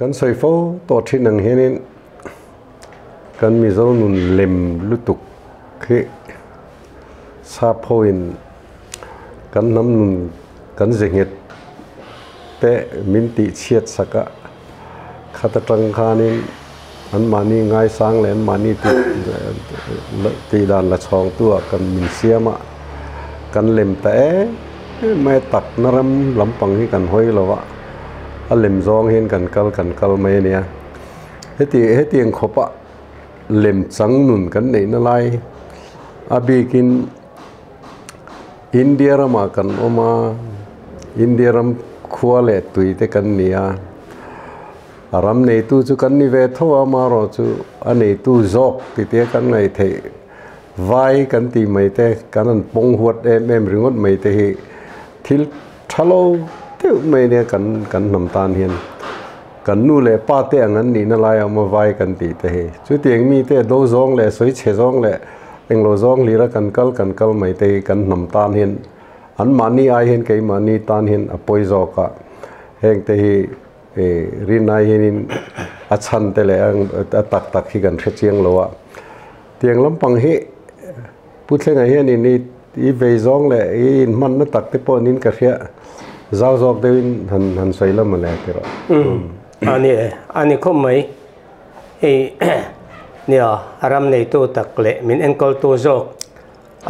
kan soi fo to thin ang hianin kan mi zo nun lem lutuk khi sa phoin kan nam nun kan zenget te min ti chiat saka khata tang khanin an mani ngai sang len mani ti dan la chong tua kan min siama kan lem te mai tak naram lampang hi kan hoi lowa a lem zong hin kan kal mai nia heti ang khopa lem chang nun kan nei na lai abikin India rama kan oma India ram khuale tuite kan nia aram nei tu chu kan ni ve tho ama ro chu anei tu zok ti te kan ngai the vai kan ti mai te kan an pong huat em ringot mai te hi thil thalo te mai ne kan nam tan hian kan nu le pa te angan ni na lai ama vai kan ti te hi chu tiang mi te do zong le soi che zong le englo zong lira kan kal mai te kan nam tan hian an mani ai hian ke mani tan hian apoi zoka heng te hi rinai hian achan te le ang tak hi kan thchiang lowa tiang lampang hi putlenga hian ni i ve zong le i man na tak te pon in ka khia zau zok dein han soila ma le te ro ani khom mai nia aram nei tu tak le min enkol tu zok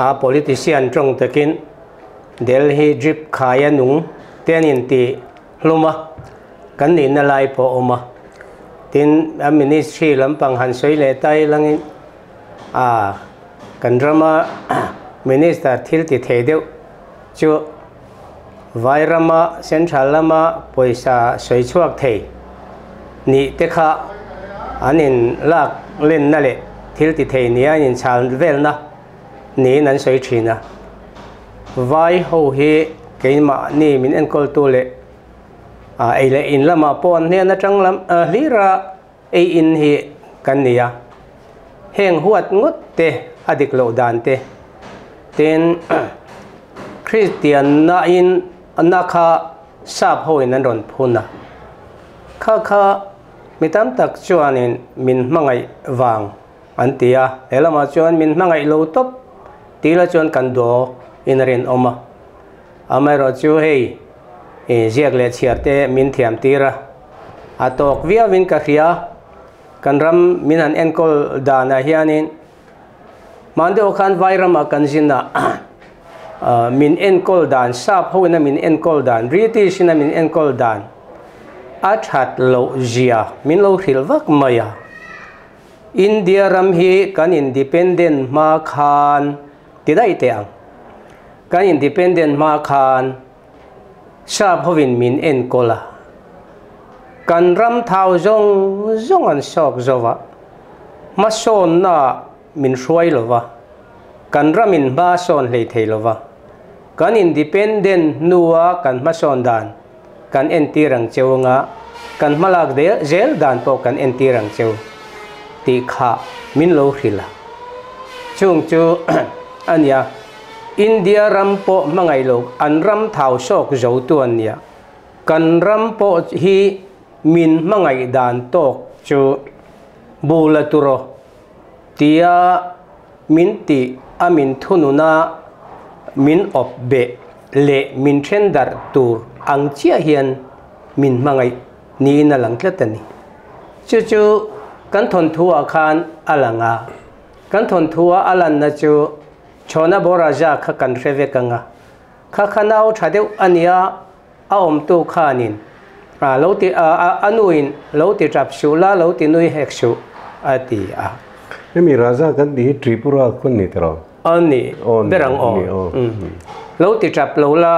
a politician trong takin Delhi drip khaya nung tenin ti hluma kan ni na lai po oma tin a ministry lampang han soi le tai langin kan drama minister thil ti thedeu chu vairama central lama poisa soi chuak thei ni te kha anin lak len na le thil ti thei nia in chal vel na ni nan soi thina vai ho hi keima ni min enkol tu le ai le in lama pon ne na tang lam lira ei in hi kan nia heng huat ngut te adik lo dan te ten Christian na in anakha sap hoi nan ron phuna kha mitam tak chuanin min mangai wang antia elama chuan min mangai lo top tila chuan kan do inrin oma amai ro chu hei ziak le chiarte min thiam tira atok via win ka khia kanram min an enkol dana hianin mande khan vairama kanjina min enkol dan sap hoina min enkol dan riti sina min enkol dan athat lo zia min lo khil vak maya India ram hi kan independent ma khan tidai te ang kan independent ma khan sap hovin min enkola kan ram thau zong an sok zowa mason na min shuai lova kan ramin ba son le thei lova kan independent nuwa kan mason dan kan enti rang chewnga kan malak de zel dan po kan enti rang chew ti kha min lo khila chung chu ania India rampo mangai lo an ram thau sok zo tu ania kan rampo hi min mangai dan tok chu bula turo tia minti amin thununa min obbe le min thendar tur ang chia hian min mangai ni na lang tlatani chu kan thon thua khan alanga kan thon thua alan na chu chona boraja kha kan reve kanga kha khanau thadeu ania aom tu khanin lo ti anuin lo ti trap shula lo ti nui heksu ati mi raja kan di Tripura kun ni tro ani berang lo ti trap lo la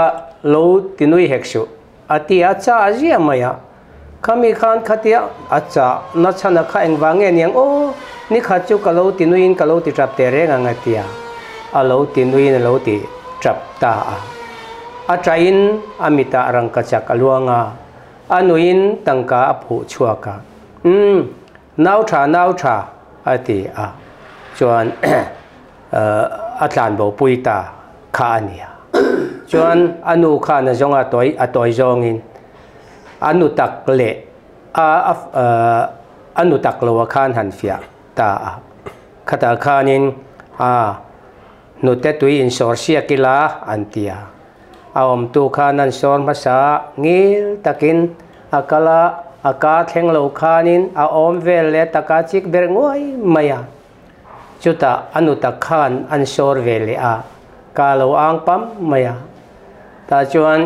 lo ti nui heksu ati acha azia maya kami khan khatia acha na chana kha engwange niang o ni khachu kalo ti nuin kalo ti trap te re ngatia alo ti nuin lo ti trap ta a train amita rang kacha kaluanga anuin tangka aphu chuaka nau tha ati chuan atlan bo puita kha ania chuan anu kha na zonga atoi zongin anu tak le anu tak lo khan han fia ta khata khanin nu te tui in sor sia kila antia aom tu khanan sor masa ngil takin akala aka thleng lo khanin a om vel le taka chik ber ngoi maya chuta anu tak khan an sor vele ka lo ang pam maya ta chuan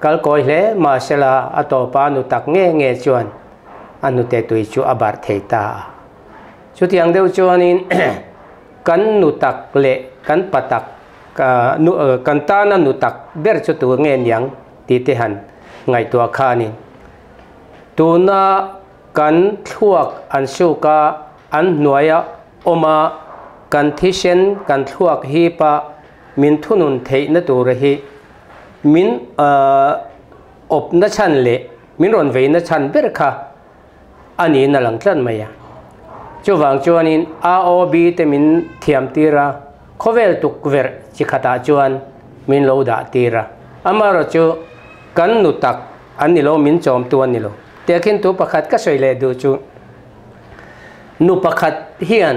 kal koi hle ma sela atopa nu tak nge chuan anu te tui chu abar theita chu tiang deuh chuanin kan nu tak le kan patak kan ta na nu tak ber chu tu nge nyang ti te han ngai tua khanin tuna kan thuak an su ka an nuaya oma kan thisen kan thuak hi pa min thunun thei na tur hi min op na chan le min ron ve na chan ber kha ani na lang tlan maya chu wang chuanin aob te min thiam tira khovel tuk ver chi khata chuan min lo da tira amaro chu kan nu tak an ni lo min chom tu an ni lo tekin tu pakhat ka soi le du chu nu pakhat hian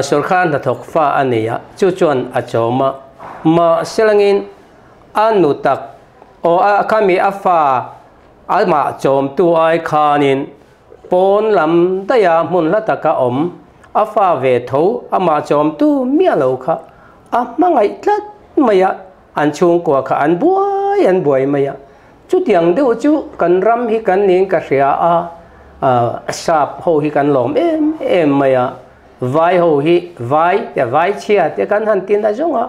sarkar na thok fa ania chu chuan a choma ma selangin anu tak o kami afa alma chom tu ai khanin pon lam daya mun la taka om afa ve tho ama chom tu mia lo kha mangai tlat maya an chung kwa kha an buai maya chu tiang deuh chu kan ram hi kan ning ka ria sap ho hi kan lom em maya vai ho hi vai chia te kan han tin a zonga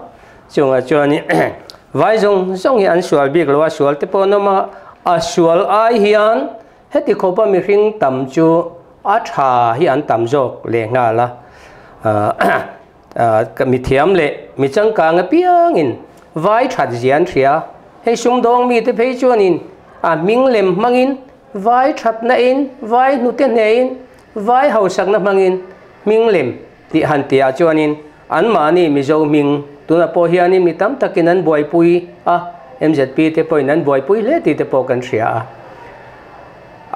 chunga chuani vai zong hi an sual bik lo sual te ponoma a sual ai hian heti khopa mi ring tam chu a tha hi an tam jok le nga la mi thiam le mi changka nga piang in vai that jian thria hei sung dong mi te phei chuanin ming lem mangin vai that na in vai nu te ne in vai ho sak na mangin ming lem ti han tia chuanin an mani mi zo ming tuna po hianin mi tam takin an buai pui MZP te poin an buai pui le ti te po kan thria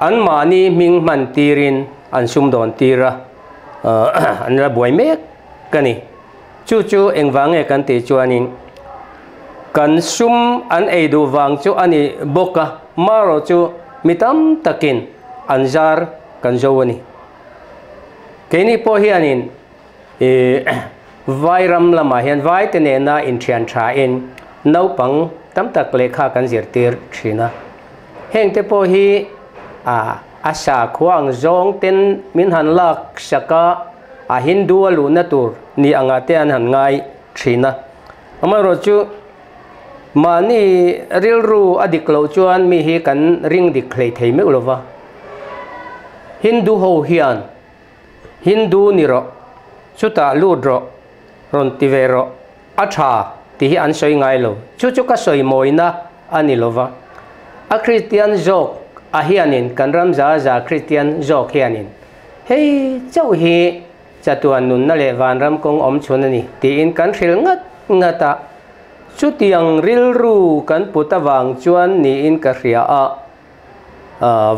an mani ming man tirin an sum don tira an la buai mek kani chu engwange kan ti chuanin kan sum an eidu wang chu ani boka maro chu mitam takin anjar kan jowani keni po hianin vai ram lama hian vai te ne na in thian tha in no pang tam tak lekha kan zirtir thina heng te po hi asa khuang zong ten min han lak saka hindu alu na tur ni anga te an han ngai thina amaro chu mani rilru adiklo chuan mi hi kan ring dik khlei thei me ulova hindu ho hian hindu niro chuta ludro ron tivero atha ti hi an soi ngai lo chu ka soi moina ani lova a christian jok a hianin kan ram za christian jok hianin hei chau hi chatuan nun na le van ram kong om chunani ti in kan thil ngata chu tiang rilru kan putawang chuan ni in ka ria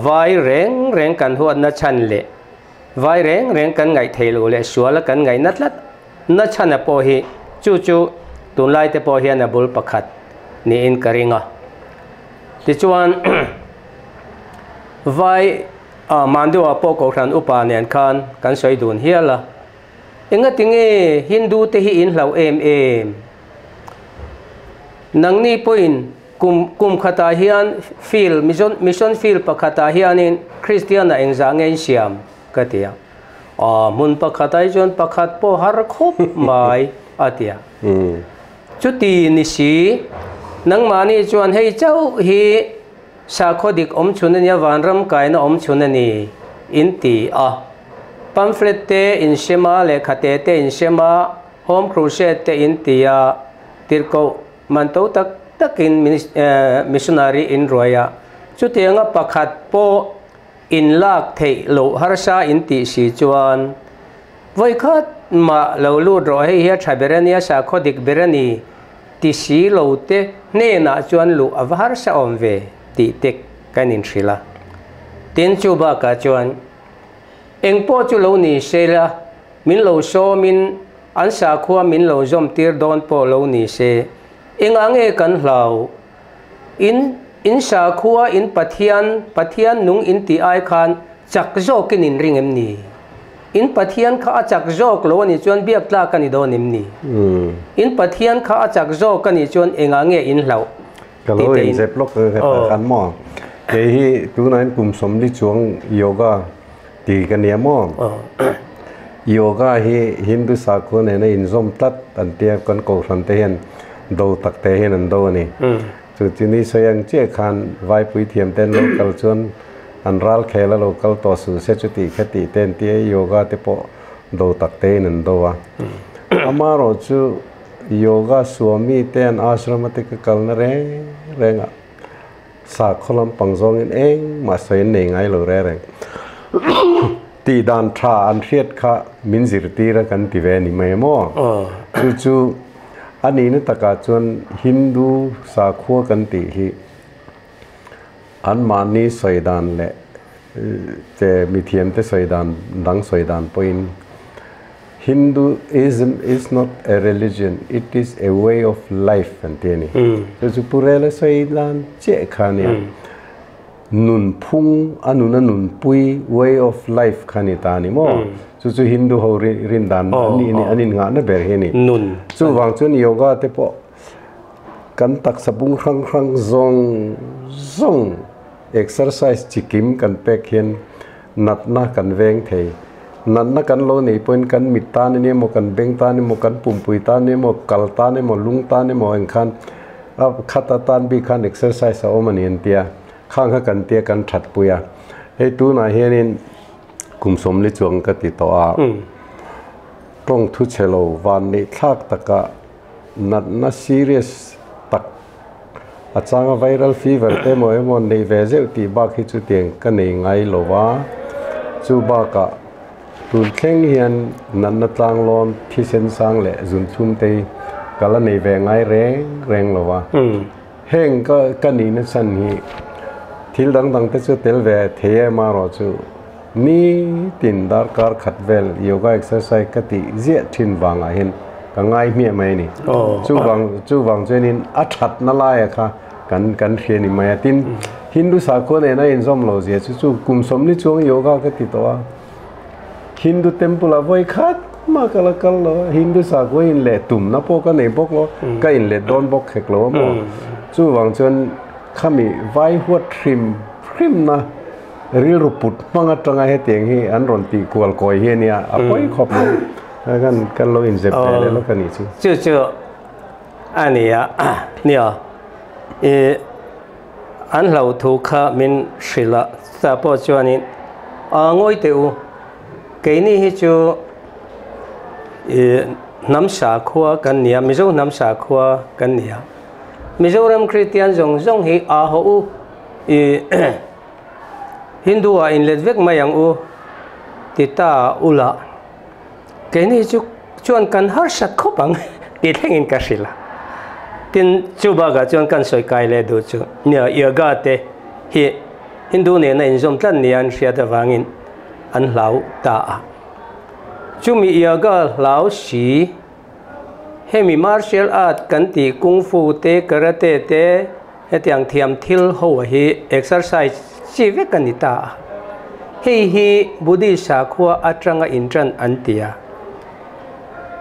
vai reng kan huat na chan le vai reng kan ngai theilu le suala kan ngai natlat na chana po hi chu tunlai te po hian a bul pakhat ni in karinga ti chuan vai mandu a po ko ran upa nen khan kan soi dun hiala enga tinge hindu te hi in hlau em nang ni poin kum khata hian fil mission fil pakhata hianin christian a engza ngen siam katia mun pakhatai jon pakhat po har khop mai atia chuti ni si nang mani chuan hei chau hi sa khodik om chunania vanram kaina om chunani inti pamphlet te in shema le khate te in shema home crusade te intia tirko manto takin missionary in roya chutianga pakhat po in lak thei lo harsa inti si chuan voi khat ma lo lu ro hei hi thaberania sa khodik berani ti si lo te ne na chuan lu avhar sa om ve ti tek kanin thrila tiến chu ba cả chuan eng po chu lo ni se la min lo so min an sa khua min lo zom tir don po lo ni se eng ange kan hlau in sa khua in pathian nung in ti ai khan chak zo kin in ring em ni in pathian kha chak zo lo ni chuan biak tla kan i don em ni in pathian kha chak zo kan i chuan eng ange in hlau ka lo in zep lok kan mo ke hi tu nan kum som li chuang yoga ti kan ya mo yoga hi hindu sa ko ne na in zom tat an tia kon ko san te hen do tak te hen an do ni chu chini soyang che khan vai pui thiam ten local chuan an ral khela local to su se chu ti khati ten tia yoga te po do tak te nan do wa amaro chu yoga swami ten ashram te ka kal na re renga sa kholam pangjong in eng ma sai nei ngai lo re reng ti dan tha an riat kha min zir ti ra kan ti ve ni mai mo chu ani ne taka chuan hindu sa khuwa kan ti hi an mani soidan le te mithiam te soidan dang soidan point Hinduism is not a religion, it is a way of life anteni so purela soidan che khania nun phung anuna nun pui way of life khani tani mo chu Hindu ho rin dan ani nga na ber he ni nun chu wang chun yoga te po kan tak sabung khang zong exercise chikim kan pek hen nat na kan veng thei nan na kan lo nei point kan mit ta ni mo kan beng ta ni mo kan pumpui ta ni mo kal ta ni mo lung ta ni mo en khan ab khata tan bi khan exercise o mani en tia khang kan tia kan that puya he tu na henin kum som li chuang ka ti to a tong thu chelo van ni thak taka nat na serious tak achanga viral fever te mo emon nei ve zeu ti ba khi chu tiang ka nei ngai lowa chu ba ka tun keng hian nan na tlang lon thi sen sang le zun thum te kala nei ve ngai reng lowa heng ka ni na san hi thil dang te chu tel ve the ma ro chu ni tin dar kar khat vel yoga exercise ka ti zia thin wanga hin ka ngai mi mai ni chu wang chenin a that na la ya kha kan kheni mai tin hindu sa ko ne na in zom lo je chu kum som ni chuang yoga ka ti to Hindu temple avoi khat ma kala kal lo Hindu sa ko in le tum na po ka nei bok lo ka in le don bok khek lo mo chu wang chon khami vai huat trim na ril ruput manga tanga he teng hi an ron ti kwal koi he nia apoi khop lo kan lo in zep le lo kan ni chu ania nia an lau thu kha min shrila sa po chuanin ngoi te u cái này thì chú nắm sa khua cần nia mizo nắm sa khua cần nia Mizoram Christian zong hi a ho u Hindu a in letvek mayang u tita ula cái này chú chuan kan har sat khopang ti thengin ka sila tin chu ba ga chuan kan soi kai le du chu nia yoga te hi Hindu ne na in zom tlan nian ria da wangin an lau ta chumi yoga lau si hemi martial art kan ti kung fu te karate te hetiang thiam thil ho hi exercise chi ve kan ta hi buddhist sa khua atranga intran antia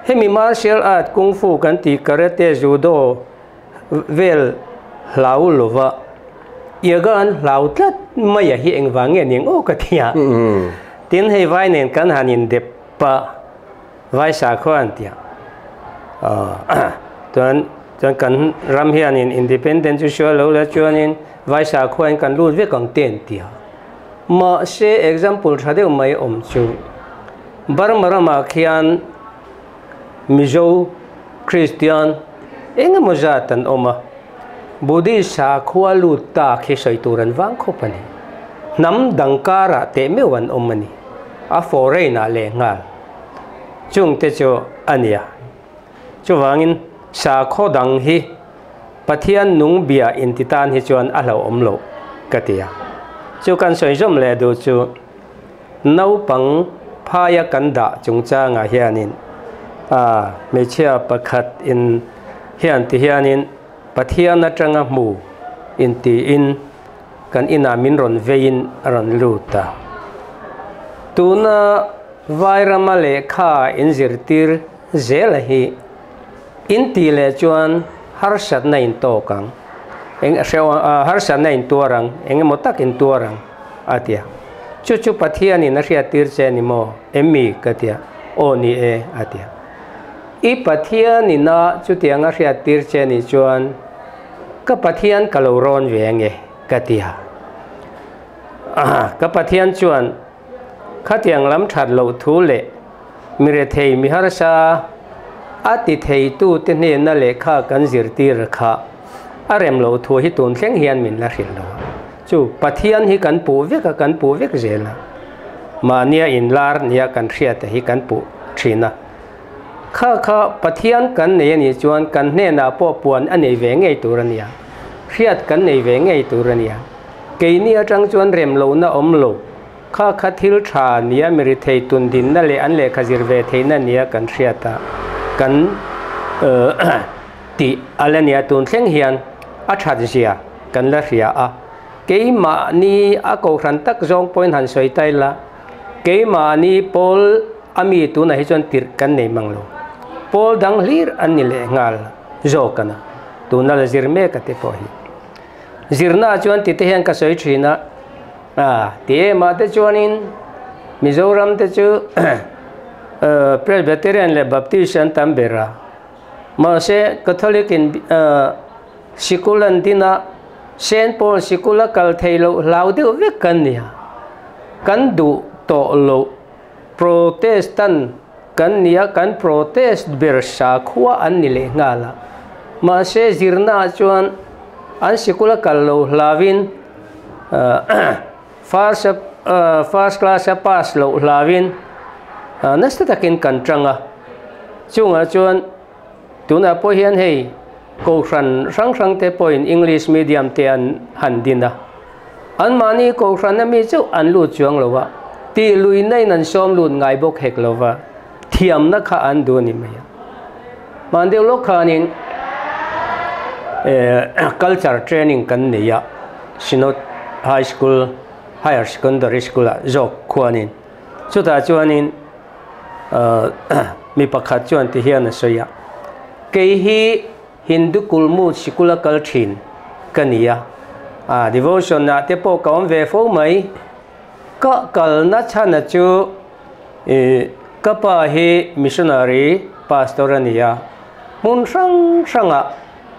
hemi martial art kung fu kan ti karate judo vel lau lova yoga an lau tlat maya hi engwange ning o ka thia tin hay vai nên kan hanin de pa vai sa khoan tia tuan kan ram hianin independent chu sho lo la chuanin vai sa khoan kan lut ve kang ten tia ma se example thadeu mai om chu barmarama khian mizo Christian enga mojatan oma buddhist sa khua lut ta khi soi turan wang khopani nam dangkara te mewan omani a foreign a le ngal chung te cho ania chu wangin sa kho dang hi pathian nung bia in titan hi chuan a lo omlo katia chu kan soi zom le du chu nau pang phaya kan da chung cha nga hianin me chia pakhat in hian ti hianin pathian atanga mu in ti in kan ina min ron vein ron luta tuna vairama le kha in zirtir zel hi in ti le chuan harsat na in to kang eng harsat na in tuarang eng motak in tuarang atia chu pathian in ria tir che ni mo emmi katia oni e atia I pathian ni na chu tianga ria tir che ni chuan ka pathian kaloron venge katia ka pathian chuan khatiang lam that lo thu le mire thei mi harsa ati thei tu te ne na le kha kan zir tir kha arem lo thu hi tun thleng hian min la hril lo chu pathian hi kan pu vek zela ma nia in lar nia kan thria te hi kan pu thina kha pathian kan ne ni chuan kan ne na po puan anei ve ngei turania hriat kan nei ve ngei turania ke ni atang chuan rem lo na om lo kha thil tha nia miri thei tun din na le an le khazir ve theina nia kan hriata kan ti alania tun thleng hian a that zia kan la hria a ke ma ni a ko ran tak zong point han soi tai la ke ma ni pol ami tu na hi chon tir kan nei manglo pol dang lir an ni le ngal zo kana tu na la zir me ka te po hi zirna chuan ti te hian ka soi thina te ma te chuanin Mizoram te chu Presbyterian le Baptist an tambera ma se Catholic in sikulan dina Saint Paul sikula kal theilo laude ve kan nia kan du to lo Protestant kan nia kan protest bersa khuwa an ni le ngala ma se zirna chuan an sikula kal lo lavin first class pass lo lavin nasta takin kan tranga chunga chuan tuna po hian hei ko rang te po in English medium te an handina an mani ko ran mi chu an lu chuang lowa ti lui nei nan som lut ngai bok hek lova thiam na kha an du ni maya man deu lo khanin culture training kan neya Sinod high school higher secondary school jok khuanin chuta chuanin mi pakhat chuan ti hian a soya ke hi Hindu kulmu sikula kalthin kania devotion na te po kaum ve fo mai ka kal na chana chu ka pa hi missionary pastorania mun sanga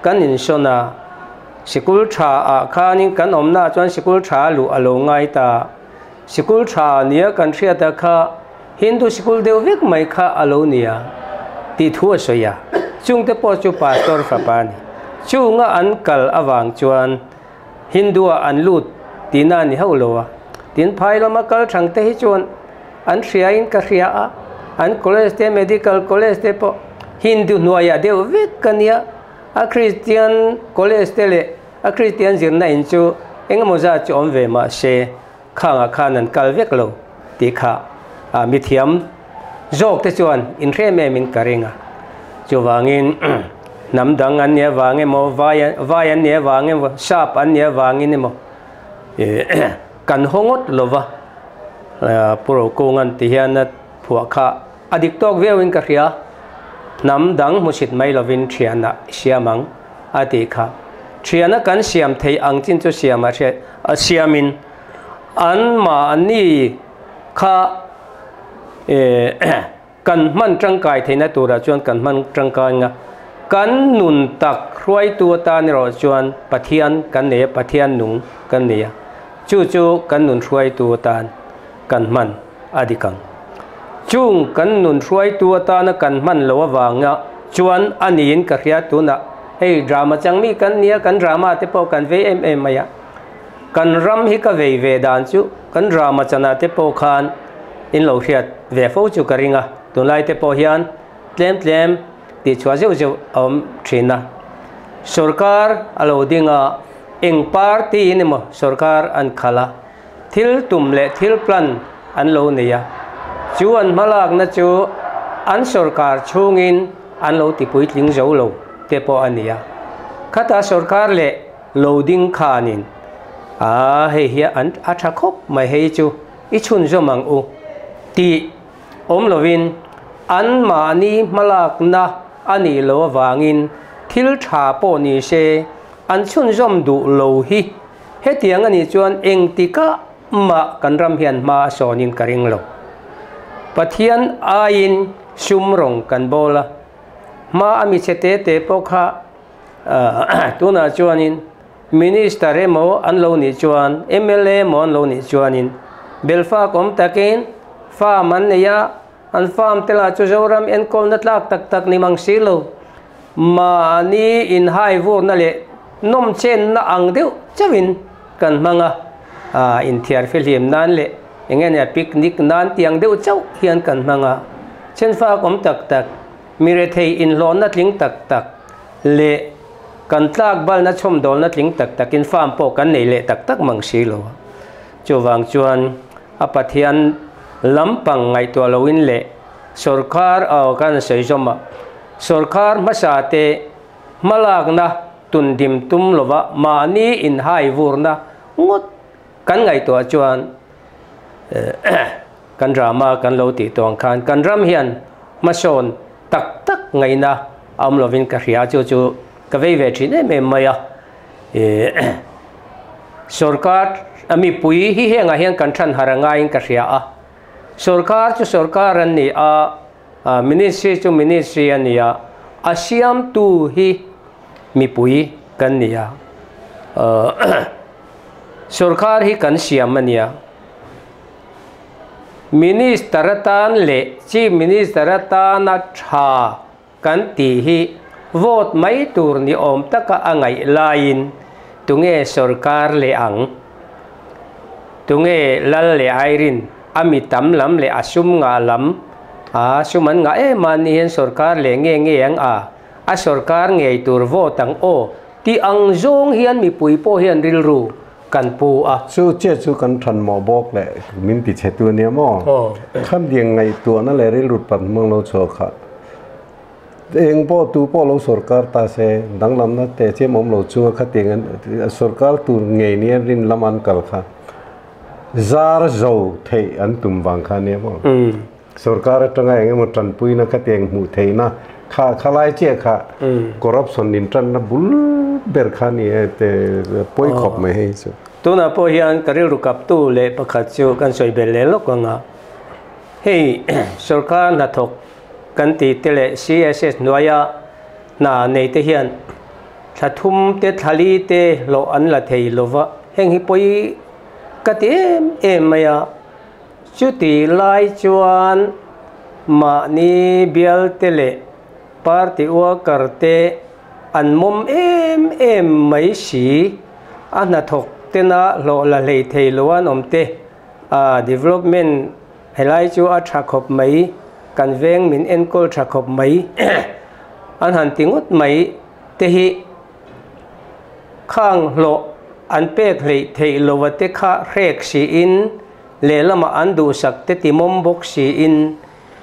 kan in sona sikul tha khanin kan omna chuan sikul tha lu alo ngai ta sikul tha nia kan thria ta kha Hindu sikul deu vek mai kha alo nia ti thu soya chung te po chu pastor fapani chunga an kal awang chuan Hindu an lut tina ni holowa tin phailo ma kal thang te hi chuan an thria in ka thria a an college te medical college te po Hindu nuaya deu vek kania a Christian college te le a Christian zirna in chu engamoza chu om ve ma se khanga khanan kal vek lo ti kha mithiam jok te chuan in re me min karinga chu wangin namdang an ne wange mo vayan ne wange sap an ne wangin mo kan hongot lova puro kongan ti hian phua kha adik tok vewin ka ria namdang musit mai lovin thiana siamang ati kha thiana kan siam thei angchin chu siama the siamin an ma ani kha kan man tangkai theina tura chuan kan man tangkai nga kan nun tak hruai tu ta ni ro chuan pathian kan ne pathian nung kan ne chu kan nun hruai tu tan kan man adikang chung kan nun hruai tu ta na kan man lo wanga chuan anin ka ria tu na hei drama changmi kan nia kan drama te po kan ve maya kan ram hi ka ve dan chu kan drama chana te po khan in lo hriat ve fo chu karinga tunlai te po hian tlem ti chwa zeu om thina sarkar alo dinga eng party ni mo sarkar an khala thil tum le thil plan an lo nia chu an malak na chu an sarkar chungin an lo ti pui tling zo lo te po ania khata sarkar le loading khanin hei hi an athakop mai hei chu I chun zo mang u ti om lovin an mani malak na ani lo wangin thil tha po ni se an chun zom du lo hi he tiang ani chuan eng tika ma kan ram hian ma sonin karing lo pathian ain sum rong kan bola ma ami chete te pokha tuna chuanin minister emo an lo ni chuan MLA mo an lo ni chuanin belfa kom takin fa man ya an farm tela chu zoram en kol na tlak tak tak ni mang silo ma ni in hai vor na le nom chen na ang deu chawin kan manga in thiar film nan le engen ya picnic nan tiang deu chau hian kan manga chen fa kom tak tak mire thei in lon na tling tak tak le kan tlak bal na chom dol na tling tak tak in farm po kan nei le tak tak mang silo chu wang chuan apathian lampang ngai to loin le sarkar aw kan sei zoma sarkar masate malak na tundim tum lova mani in hai vurna ngot kan ngai to chuan kan drama kan lo ti tong khan kan ram hian mason tak tak ngai na am lovin ka ria chu chu ka ve ve thine me maya sarkar ami pui hi henga hian kan than haranga in ka ria a sarkar chu sarkar an ni a ministry chu ministry an ni a asiam tu hi mi pui kan ni a sarkar hi kan siam ania minister tan le chief minister tan a tha kan ti hi vote mai tur ni om taka angai lain tunge sarkar le ang tunge lal le airin ami tam lam le asum nga lam suman nga mani hen sarkar le nge ang a sarkar ngei tur vote ang o ti ang zong hian mi pui po hian ril ru kan pu chu che chu kan than mo bok le min ti che tu ne mo kham dieng ngai tu na le ril rut pan mong lo cho kha eng po tu po lo sarkar ta se dang lam na te che mom lo chu kha teng sarkar tu ngei ni rin lam an kal kha zar zo thei an tum wang kha ne mo sarkar atanga eng mo tran pui na kha teng mu thei na kha khalai che kha corruption nin tran na bul ber kha ni te poi khop mai he chu tuna po hian karil rukap tu le pakhat chu kan soi bel le lok nga hei sarkar na thok kan ti tele CSS noya na nei te hian thathum te thali te lo an la thei lova heng hi poi ka te em maya chu ti lai chuan ma ni bial tele party wa karte an mom em mai si ana thok tena lo la lei thei loan omte development helai chu a thakop mai kan veng min enkol thakop mai an han tingut mai te hi khang lo an pek lei thei lowate kha rek si in le lama an du sak te ti mom bok si in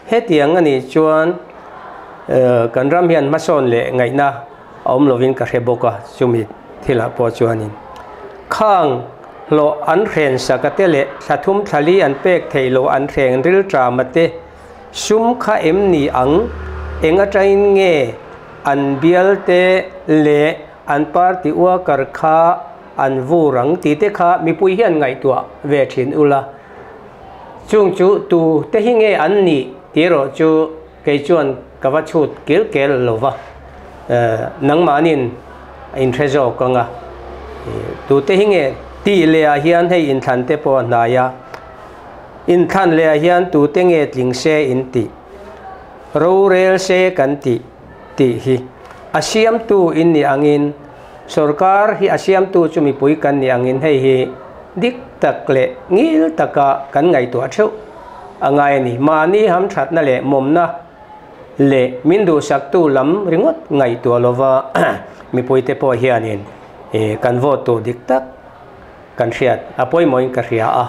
he tiang ani chuan kan ram hian mason le ngai na om lovin ka reboka chumi thila po chuanin khang lo an ren sakate le thathum thali an pek thei lo an reng ril tra mate sum kha em ni ang enga train nge an bial te le an party wa kar kha an vurang ti te kha mi pui hian ngai tua ve thin ula chung chu tu te hi nge an ni tiro chu ke chuan kawa chut kel lova nang manin in trezo kanga tu te hi nge ti le a hian hei in than te po na ya in than le a hian tu te nge tling se in ti ro rel se kan ti hi asiam tu in ni angin sarkar hi asiam tu chumi pui kan ni angin hei hi dik tak le ngil taka kan ngai tu a theu angai ni mani ham that na le mom na le mindu sak tu lam ringot ngai tu lova mi pui te po hianin kan vote tu dik tak kan riat apoi moin ka ria a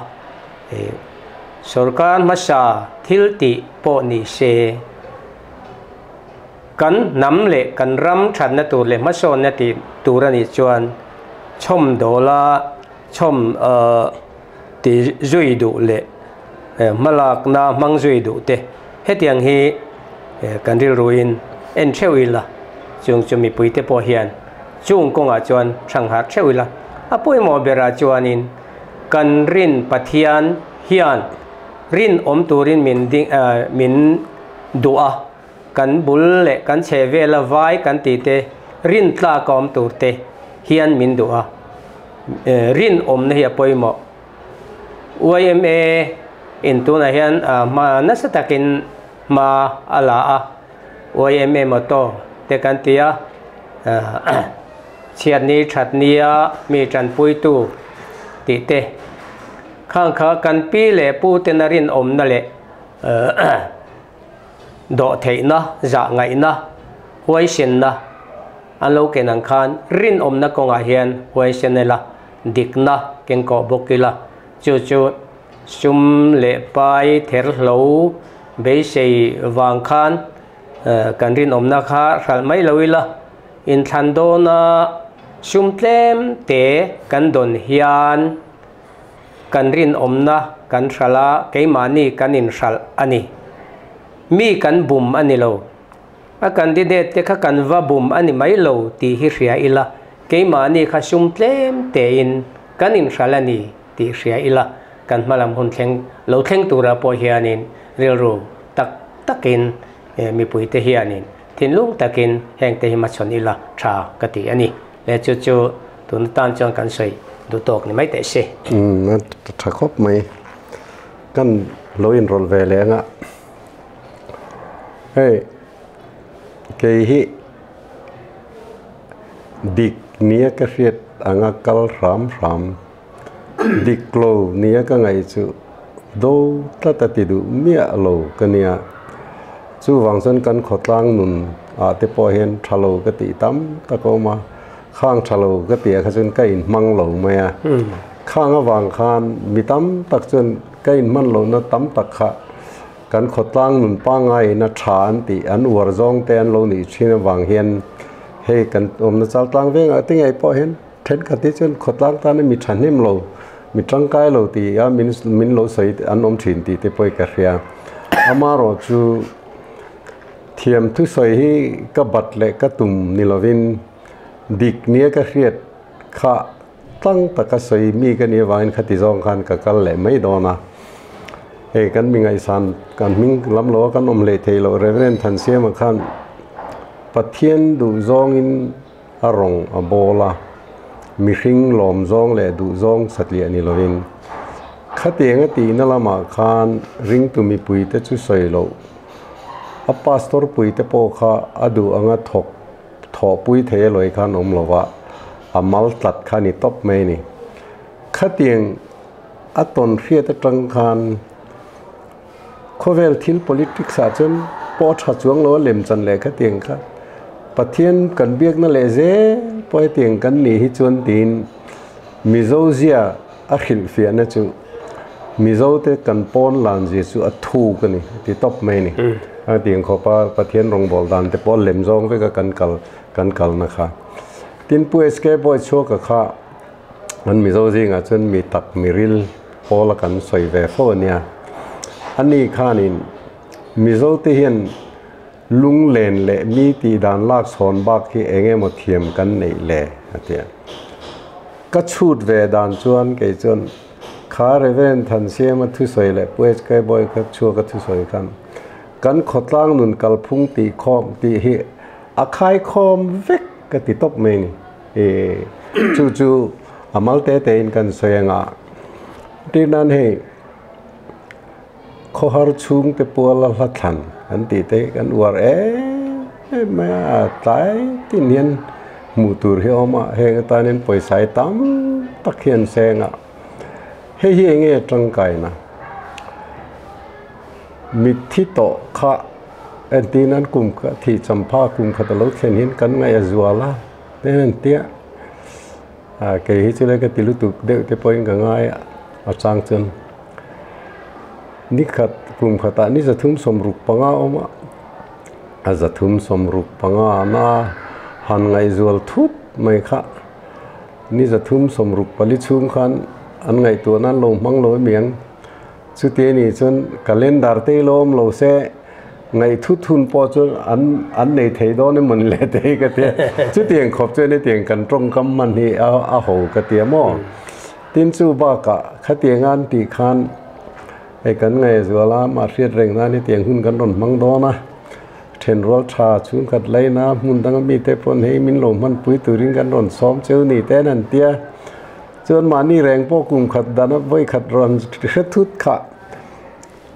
सरकार मसा थिलती पोनी सेกันน้ำเละกันรำฉันนตูเละมาโซนนติตูรนิจวนชมโดลาชมตีจุยดูเละมาลากนามังจุยดูเตเฮตียงฮีกันริรุอินเอ็นเชวิละจงจะมีปุยเตปอเฮียนจุงกงอาจวนช่างหัดเชวิละอาปุยโมเบราจวนินกันรินปะเทียนเฮียนรินอมตูรินมินดิมินดัวกันบุลเละกันเชเวลไว้กันตีเตรินตากอมตูเตเฮียนมินดัวรินอมเนี่ยปอยหมอ YMA อินตัวนั้นเฮียนมานัสตักินมาอะไรYMA มาโตแต่กันตีเชียนนี้ชัดนี้มีจันปุยตูตีเตข้างขากันปีเละปูเตนรินอมนั่นแหละดอกเทนะจะไงนะหวยเส้นนะอันเราเกินขันรินอมนักกงอาเฮียนหวยเส้นนี่ละดิกนะเก่งกอบกิละจู่ๆชุมเละไปเทอร์เหลาเบสย์วางขันกันรินอมนักขาสัลไม่เลวละอินทันโดนะชุมเต็มเตะกันโดนเฮียนกันรินอมนะกันสัลละเกมานีกันอินสัลอันนี้มีกันบุมอันนี้เราอาการดีเด็ดที่ข้ากันว่าบุมอันนี้ไม่เราตีฮิริยาอิละเกี่ยมานี่ข้าชุมเต็มเตียนกันอินสัลลันี่ตีฮิริยาอิละกันมาลำหุ่นเทงเราเทงตัวเราพอเฮียนินเรียรู้ตักกินมีปุ๋ยเทียนินทิ้งลุงตักกินแห่งเตหิมัชนอิละชากติอันนี้และจู่ๆตัวนั้นตั้งจงกันใส่ดูตกนี่ไม่แต่เสียนั่นถ้าครบไหมกันเราอินโรลเวลงอ่ะเฮ้ยเกย์ดิกเนี้ยก็เรียดอ่างกัลรามดิกโลเนี้ยก็ไงจู่ดูตัดติดูเมียโลกันเนี้ยจู่วังสันกันขดล่างนุนอาทิพอเห็นทะโลกติตั้มตะโกมาข้างทะโลกติข้าจนใกล้มังโลมาข้างวางคานมีตั้มตักจนใกล้มันโลนะตั้มตักขะกันขดตั้งหนุนป้าไงนัชาอันติอันอวรจงเตนโลนี่ชินวังเห็นเฮกันอมนัชตั้งเวงติ้งไอพอเห็นเทนกันที่จนขดตั้งตานี่มีฉันนิ่มโลมีจังไกโลตีมินโลใส่อันอมฉินตีเตปอยกระเรียอามาโรจูเทียมทุใส่ให้กับบัดเล็กกับตุ่มนิลวินดิกเนี้ยกระเรียดข้าตั้งตะกใส่มีกันเนี้ยวางขัดที่จองกันกับกันแหละไม่โดนนะเอกันมีไงสันกันมิงล้ำล้อกันอมเลเทโลเรเวนทันเสียมาขันปะเทียนดูจองอินอารมณ์อโบลามีริงลมจองเลยดูจองสัตว์เลี้ยนิลวินขัดเองตีนั่นละมาขันริงตุมีปุยเตจุใส่โลอัปปาสตอร์ปุยเตโปข้าอดูอ่างทอกถอปุยเทลอยขันอมลวะอามัลตัดขันิตบไม่นี่ขัดเองอัตนเรียตจังขันข้อเวลทิล politics อาจารย์ปอดหัดจวงล้อเล่มจันเลยขัดเองครับปะเทียนกันเบียกนั่นเลยเจ้ปอยเตียงกันนี่ฮิจวนตีนมิโซเซียอาขิลเฟียนะจูมิโซเตกันปอนลานเจจูอัทูกันนี่ที่ตบไม่นี่เตียงขอปะเทียนรองบอลดันแต่ปอนเล่มจงไว้กับกันกัลนะครับตินผู้เอสเคปอยชัวกับข้ามันมิโซเซียอาจารย์มีตักมีริลพอละกันสวยเวฟเนี่ยอันนี้ข้านี่มิโซเทียนลุงเลนเละมีตีดานลากสอนบักที่เองมาเทียมกันในเละเตียก็ชูดเวดานจวนเกจนข้าเรเวนทันเสียมาทุสวยเละป่วยก็บ่อยก็ชัวก็ทุสวยกันขดล่างนุนกัลพุงตีคอมตีเฮอาคายคอมเวกก็ติตบเมนี่จู่อามัลเตอินกันสวยงาที่นั่นให้ข้อหาชุงเตปัวละลัดทันอันตีเตกันอวดไม่ตายที่เนียนมูตูร์เฮอมาเฮกตานินปอยสายตั้มตะเคียนเซงะเฮียเงี้ยจังไกนะมิทิโตข้าอันตีนั้นกลุ่มที่จำพากลุ่มขัดลุกเขียนหินกันไงจัวละนั่นเตี้ยเกยฮิจุเลยก็ติลุตุเด็กเตปอยกันง่ายอาจารย์จน นี่ขัดกลุ่มขัดนี่จะทุ่มสมรุปปังอาอมาอาจจะทุ่มสมรุปปังอาน่าหันไงจวลทุบไม่ค่ะนี่จะทุ่มสมรุปผลิตชุ่มขันอันไงตัวนั้นลงมังลอยเมียงสุดที่นี่จนกาเลนดาร์เตลมโลเซไงทุทุนพอจนอันในไทยดอนนี่มันเละเทกันเตียสุดที่ยังขอบใจในเตียงกันตรงกำมันที่เอาหูกันเตียหม้อตินซูบากะขัดเตียงานตีคันไอ้กันไงสัวลามาเรียดเร่งนะนี่เตียงหุ่นกันโดนมังดอนะเทนรัลชาชุนขัดไล่นะมุนตั้งมีแต่ปนให้มินหลงมันปุยตุริงกันโดนซ้อมเจ้านี่แต่นั่นเตียจนมานี่แรงพวกกลุ่มขัดดานไว้ขัดรันเช็ดทุดขะ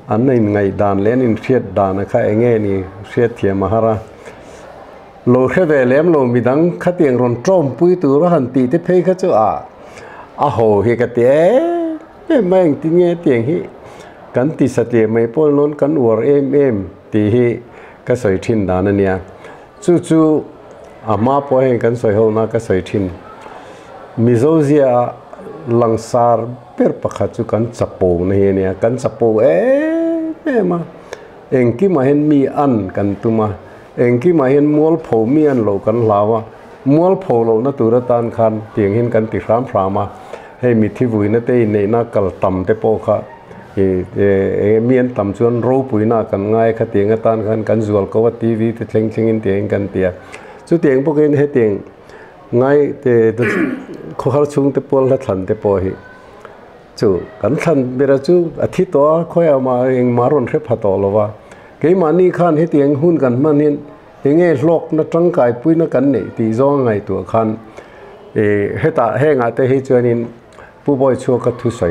อันนี้ไงดานเล่นอินเชียดดานนะคะไอ้เงี้ยนี่เชียดเทียมหาระโลแค่เวลมโลมีดังขัดเตียงรอนจอมปุยตุรหันตีที่เพย์เขาจะอาโหเฮกเตะแม่งตีเงี้ยเตียงฮีกันตีสติไม่พอล้นกันอวดตีฮีก็สวยทิ้นดานเนี่ยจู่ๆอามาพอเห็นกันสวยหัวน่าก็สวยทิ้นมิโซเซียลังซาร์เปิดปากจู่กันจับปูเนี่ยกันจับปูแม่มาเองที่มาเห็นมีอันกันตุมาเองที่มาเห็นมัวโผมีอันโลกันลาวะมัวโผโลนัตุรตานคันเตียงเห็นกันติดรามพรามาให้มีที่วุ้ยนั่นเองในนักกลต่ำเตโปค่ะเมียนต่ำชวนรู้ปุยน่ากันง่ายขัดเตียงกันตานคันกันจวลก็ว่าทีวีที่เชิงเตียงกันเตียสุดเตียงพวกนี้ให้เตียงง่ายแต่เขาเขาชุ่งเตโปละทันเตโปฮีจู่กันทันเบราจู่อาทิตย์ตัวค่อยเอามาเองมารอนเทปหัดอลว่าเกี่ยมานี่ขันให้เตียงหุ่นกันมันนี่ยังไงโลกนัดจังกายปุยนักกันเนี่ยตีจ้องไงตัวขันให้ตาให้งาแต่ให้จวนนินผู้บ่อยชัวกัทุใส่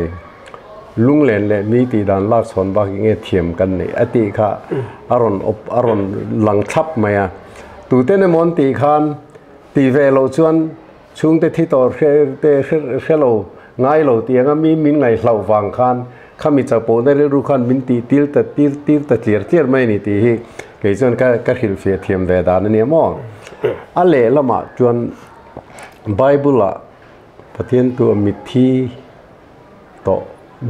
ลุงเล่นเลยมีตีดานลากสอนบางอย่างเทียมกันเนี่ยอติค่ะอารอนหลังทับมาตูเต้นมอนตีขันตีเวลชวนช่วงที่ต่อเชลง่ายเราเตียงมีมินไงเหล่าฟังขันข้ามีจับโปได้รู้ขันมินตีติลตัดเทียร์ไม่นี่ตีฮีเกี่ยจนก็หิลเฟียเทียมเวดานเนี่ยมองอะไรละมาจวนไบเบิลละปะเทียนตัวมิทีต่อ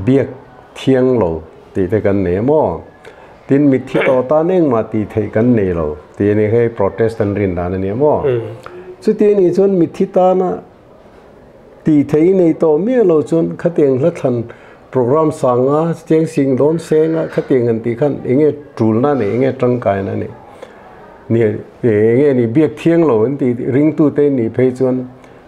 เบียกเทียงเราตีแต่กันเนี่ยมองตินมิทีต่อตาเน่งมาตีเทกันเนี่ยเราตีนี่ให้โปรเตสแตนต์รินดานเนี่ยมองสุดที่นี่จนมิทีตานะตีเทนี่ต่อเมื่อเราจนขัดเตียงละทันโปรแกรมสังอาเจียงสิงโดนเซงอ่ะขัดเตียงกันตีขันเองจูลนั่นเองจังกายนั่นเนี่ยนี่เบียกเทียงเราตีริงตู้เต้นนี่เพย์จวน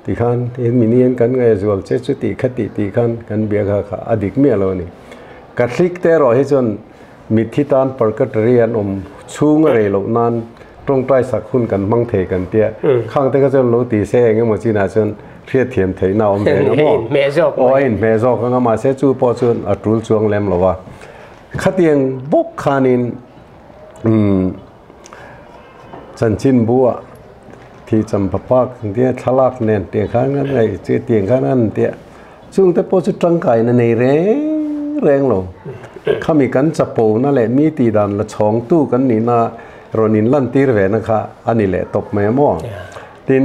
ตีขันเห็นมินิเอ็นกันไงจวลเจ้าจุดตีขัดตีขันกันเบียกค่ะอดีตเมื่อเรานี่กัดลิกแต่รอให้จนมิทิตานปรกัดเรียนชูงอะไรเรานั้นตรงใต้สักหุ่นกันมั่งเทกันเตี้ยข้างแต่ก็จนเราตีเซงเมื่อจีน่าจนเทียเทียมเทน่าอมเทนมั้งเมจอกก็มาเสจูพอจนอัตรุลจวงเล่มเราว่าขัดยังบกขานินจันชินบัวที่จำปะปักเตี้ยทลักเน้นเตียงข้างนั้นไงเจี๊ยเตียงข้างนั้นเตี้ยช่วงแต่พอจุดจังไก่นั่นในแรงเราข้ามีกันจับปูนั่นแหละมีตีดันละช่องตู้กันนี่นะรอนินลั่นตีระเวนะคะอันนี้แหละตบแม่หม้อติน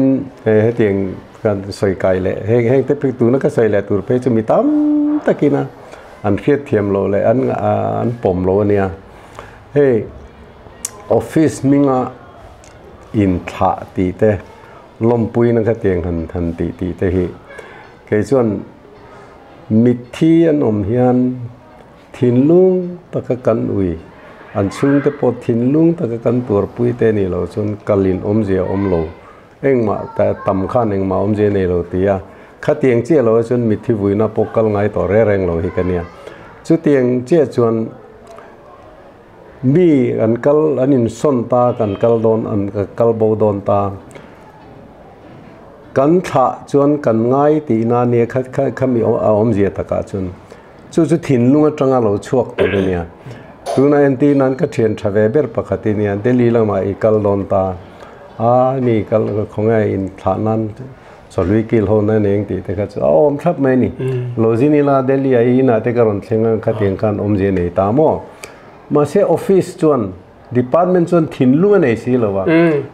ให้เตียงกันใส่ไก่แหละแห้งแต่พริกตูนั่นก็ใส่แหละตูเพจะมีตั้มตะกี้นะอันเครียดเทียมโลเลยอันป่มโลเนี่ยเฮ้ออฟฟิศมิงะอินทะตีเตลมปุยนั่นก็เตียงทันตีเตฮีเกี่ยส่วนมิทีอันอมเฮียนทินลุงตะกันอุยอันซุงแต่พอทินลุงตะกันตัวปุยเตนี่เราส่วนกลินอมเจียอมโลเองมาแต่ต่ำข้าเองมาอมเจนี่เราตีอะข้าเตียงเจี๊ยเราจนมิที่วุ้ยน่าปกกัลไงต่อแรงเราฮิกันเนี่ยจุดเตียงเจี๊ยจวนมีอันกัลอันนี้ส้นตากันกัลโดนอันกัลโบโดนตากันถะจวนกันง่ายตีนาเนี่ยข้ามีอมเจตะกาจนจุดถิ่นลุงจังเราชวกตัวเนี่ยตัวนั้นตีนั้นก็เทียนทเวเบอร์ปกติเนี่ยเดลีละมาอีกัลโดนตานี่ก็ของไอ้อินฐานั้นสลุยกิลโฮนั่นเองตีแต่ก็จะอมทับไหมนี่โลจินีลาเดลีไอ้น่าแต่ก็รอนเชิงขัดเตียงกันอมเจนี่ตามอมาเสียออฟฟิศจวนดีพาร์ตเมนต์จวนถิ่นลุงในสิเราว่า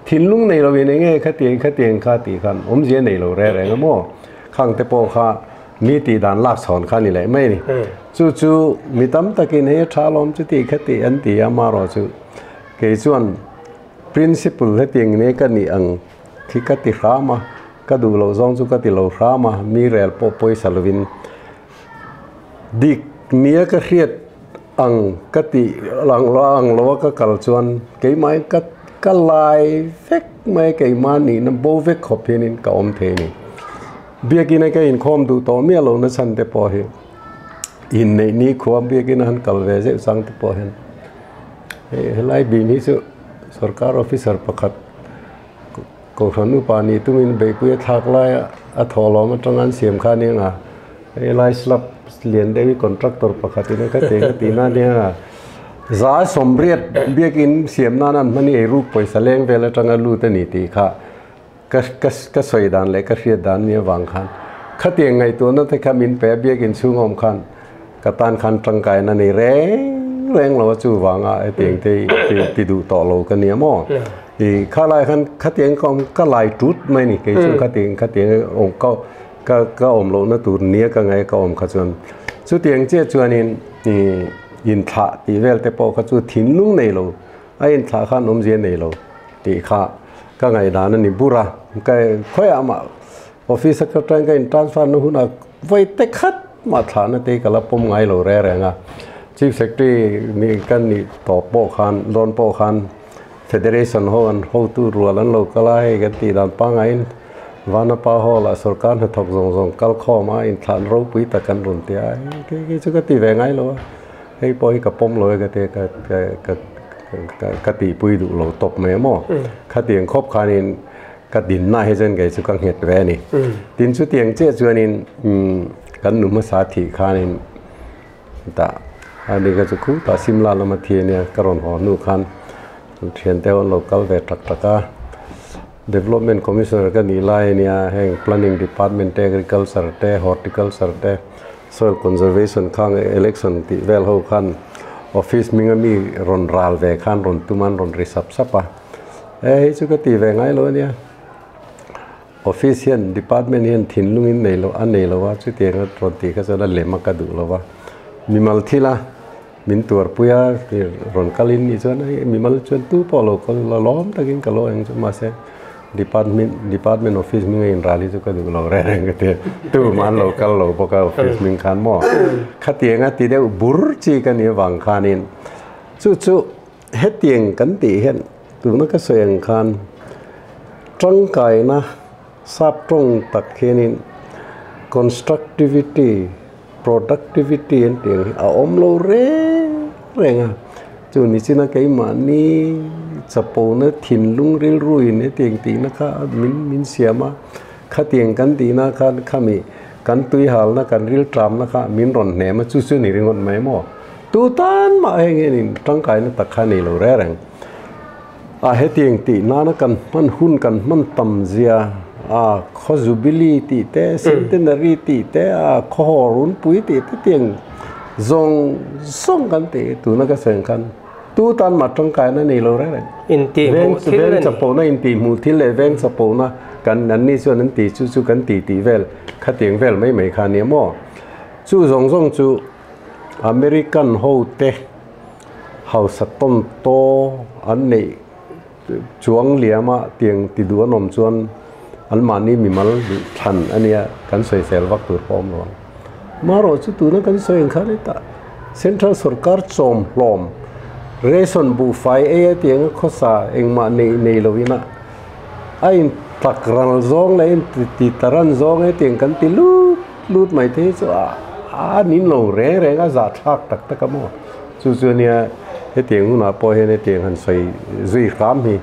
ถิ่นลุงในเราเป็นยังไงขัดเตียงขัดตีกันอมเจนี่เราแรงๆมั้งข้างแต่พอข้า มีตีด่านลากสอนข้านี่แหละไม่นี่จู่ๆมีตั้มตะกินให้ชาลมจุดที่คติอันตีอามารอจู่เกี่ยส่วน principle ให้ตีนี้กันนี่อังที่คติรามาก็ดูเราจงจู่คติเรารามามีเรื่องปอยสลวินดิกเนี้ยก็เครียดอังคติหลังเราก็กลับชวนเกี่ยไม่ก็ลายเฟกไม่เกี่ยมานี่นั่นโบเวกขบเพนินกับอมเทนี่เบียกินก็อินคอมดูต่อเมียเราเนี่ยสันเตปอเฮอินในนี้ความเบียกินหันกัลเวเซสังเตปอเฮนเฮ้ยไล่บีมิสุสรการออฟฟิเซอร์ประคัดก็ขนุปานีตุมินเบกุยทักไล่อัทอลอมันตรงนั้นเสียมข้านี่นะเฮ้ยไล่สลับเลียนเดวิคอนแทรคเตอร์ประคัดนี่ก็เตะตีน่าเนี่ยจ้าสมเรียดเบียกินเสียมนั่นมันนี่รูปไปแสดงเวลาตรงนั้นรู้แต่นี่ตีค่ะก็สวยดันเลยก็เรียดดันเนี่ยวางขันขัดยังไงตัวนั้นที่ขามินแปะเบี้ยกินสูงอมขันกตันขันตรังกายนั่นนี่แรงเราจู่วางไอ้เตียงที่ดูต่อโลกันเนี่ยมั่งอีข้าไล่ขันขัดยังก็ไล่จุดไม่นี่เกี่ยวกับขัดยังองค์ก็อมโลนั่นตัวเนี้ยก็ไงก็อมขัดจวนสุดที่ยังเจ้าจวนนี่อินท่าที่เวลแต่พอขัดจวนทิ้งลุ่งในโลไอ้อินท่าขันอมเจียนในโลที่ข้าก็ไงด่านั่นนี่บุระก็ค่อยอามาออฟฟิศเซกเตอร์ก็อินทรานส์ฟาร์นหุ่นไว้แต่ขัดมาฐานนั่นเองก็รับปมไงเราแรงอ่ะชีฟเซกเตอร์นี่กันนี่ต่อโปขันโดนโปขันเฟเดเรชันฮอนฮูตูรัวลันโลกลายกันตีดันปังไงวานาปาฮอละสุรการให้ทกซงกัลข้อมาอินทรานรูปวิตกันรุนเตียก็จะก็ตีแรงไงเราให้ปล่อยกับปมเลยก็เตะกติปุยดูเราตบแม่หม้อขัดเตียงครบคานินกัดดินหน้าให้เจนไก่สุกังเห็ดแวนี่ดินสุเตียงเจ้าจวนินกันหนุ่มสาธิคานินตาอันนี้ก็จะคู่ตาซิมลาลมาเทียเนี่ยกระรอนหอนุคันเทียนเตวันโลกาลเวทักตะกา Development Commissioner กันนี่ไล่เนี่ยแห่ง Planning Department Agriculture เต Horticulture เต Soil Conservation ข้าง Election ติเวลเขาคันออฟฟิศมีรอนรัลเวคันรอนตุมันรอนริสับซับปะจุกตีเวงไงโลเนี่ยออฟฟิศเห็นดีพาร์ตเมนต์เห็นถิ่นลุงอินในโลอันในโลว่าจุดเตียงรอนตีก็จะได้เล่มกระดูโลว่ามีมัลทีละมินตัวปุยรอนกัลินนี่ส่วนมีมัลชวนตู้พอโลก็ล้อมตะกินกะโลเองจุมาเสดีพาร์ตเมนต์ออฟฟิศมีเงินรัลจุกดูโลแรงกันเถอะตู้มันโลกัลโลพวกออฟฟิศมีขันหม้อขัดเตียงตีเดียวบุรจีกันเนี่ยวางคานินจู่เฮ็ดเตียงกันตีเห็นตัวนั้นก็เสียงคันจังไก่นะทราบตรงตักเห็น constructivity productivity เตียงเอาอมโลเร่งอ่ะจู่นี่สินะไก่มานี่สปูนะถิ่นลุงริลรุ่ยเนี่ยเตียงตีนะคะมินเสียมาข้าเตียงกันตีนะคะข้ามีกันตุยหาลนะกันริลตรามนะคะมินรอนแหนมาจู่นี่เรื่องไม่หมอตัวตันมาเองนี่จังไก่นะตักขันนี่โลแรงเฮตียงตีนานักันมันหุ่นกันมันต่ำเสียcausality แต่ centenarity แต่ข้อรุ่นปุยตีเตียงส่งกันตีตัวนักเสียงกันตัวตันมาตรงกายนั่นนี่เราได้เลยอินตีเวงสปอนะอินตีมูทิเลเวงสปอนะกันนั่นนี่ส่วนนั้นตีจู่กันตีเวลขัดเตียงเวลไม่คานี้มั่วจู่จู่อเมริกันโฮเตเฮาสต้นโตอันนี้ช่วงเหลี่ยมาเตียงติดดัวนมชวนอันมานี่มีมันทันอันนี้กันสวยเซลวักตัวพร้อมรองมารอจุดตัวนั้นกันสวยขนาดนี้เซ็นทรัลสุรการจอมปลอมเรสันบูไฟเตียงข้อสาเองมาในลวินะไอ้ตักรันซองเลยติดรันซองเตียงกันติลูดไม่เท่จ้านินโลแรงก็จัดทักตักตะกมอจู่เนี่ยเตียงหุ่นพอเห็นเตียงหันใส่จุยข้ามฮี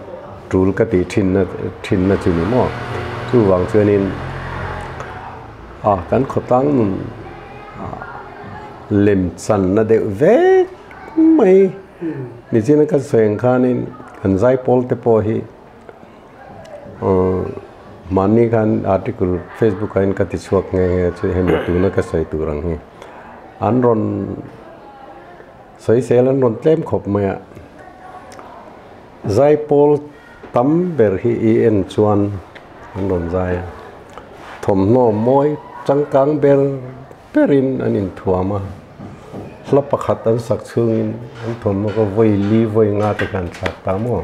จูลกติทินนะจุนี่มั่วจู่วางเชือนินกันขดตั้งเล่มสันนะเดวเวกไม่นี่จริงๆก็เสียงข้านินกันใจพอลเตพอฮีมันนี่กันอาร์ติคิลเฟซบุ๊กกันก็ติดชวกไงช่วยให้มีตัวนักใส่ตัวรังฮีอันรอนใส่เซลล์นนเต็มขบเมียใจพอลตั้มเบอร์ฮีเอ็นชวนนนใจถมโนมอย trăng cang berin anin thua mà lấp bạc hạt ăn sắc xương ăn thầm nó có vây li vây ngã thì cần sạc tám mỏ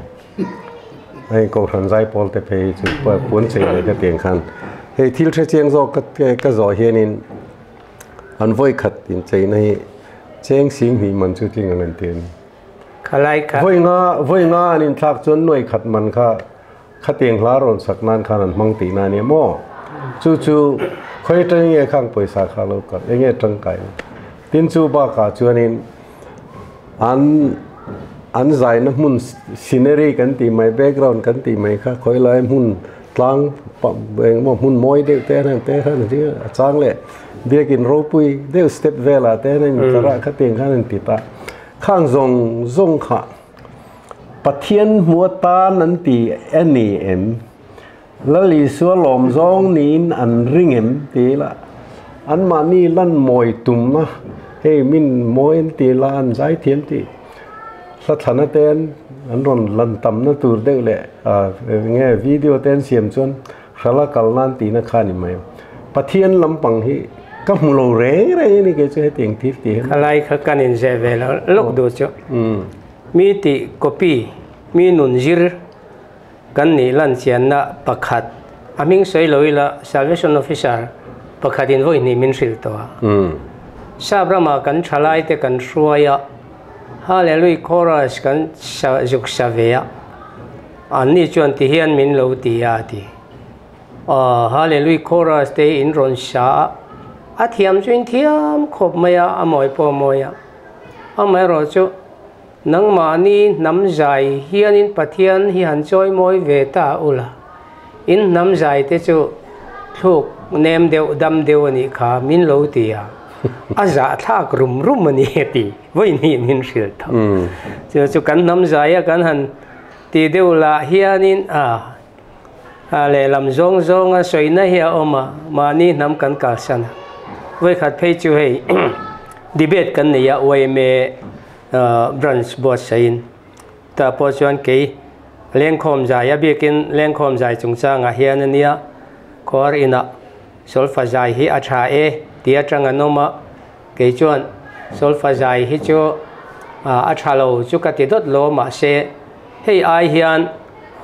ai cầu thần giải Paul te phê chụp cuốn chơi để cái tiền khăn thì thiếu sẽ chiang do cái giỏ hiền in anh vây khát tiền chơi này chiang sinh thì mình chưa tiếng anh tiền vây ngã anh thạc chuẩn nuôi khát mình khát tiền lá rồi sắc nan khăn anh mang tiền này mỏ chú khơi trăng nghe khang पैसा khá lâu cả nghe trăng cái tin chú ba cả chú anh anh giải nó muốn scenery kan ti mai background kan ti mai kha khoi lai mun tlang beng mo mun moi de te han ji chang le biakin ro pui de step vela te nen kara kha teng khan ti ta khang zong kha pathian muata nan ti ani em lali suwa lom zong nin an ring em ti la an mani lan moi tum na hey min moi ti la an zai thiam ti sát thằng tên anh còn lần tầm nó từ đây lệ nghe video tên xiêm chuan khá là cầu nan tí nó khai niệm mày bắt thiên lâm bằng hi các mù lầu rễ này này cái chuyện tiền tiếp tiền khai lại khai cái này dễ về là lúc đó chứ mi ti copy mi nun zir cái này lần tiền na pakhat aming soi loi là salvation officer pakhatin voi ni min sil to sabrama kan thalai te kan suaya Hallelujah chorus kan juk savea ani chuan ti hian min lo ti a ti Hallelujah chorus te in ron sha a thiam chuin thiam khop maya amoi po moya amai ro chu nang ma ni nam zai hian in pathian hi han choi moi ve ta ula in nam zai te chu thuk nem deu dam deu ani kha min lo ti a aza thak rum ani ti voi ni min sil tho chu kan nam zai kan han ti deu la hianin le lam zong a soina hi oma mani nam kan ka san voi khat phei chu hei debate kan ne ya wei me branch board sain ta po chuan ke leng khom zai ya bikin leng khom zai chung changa hian ania kor ina solfa zai hi atha e tia changa noma ke chuan solfa zai hi chu atha lo chu ka ti dot lo ma se hei ai hian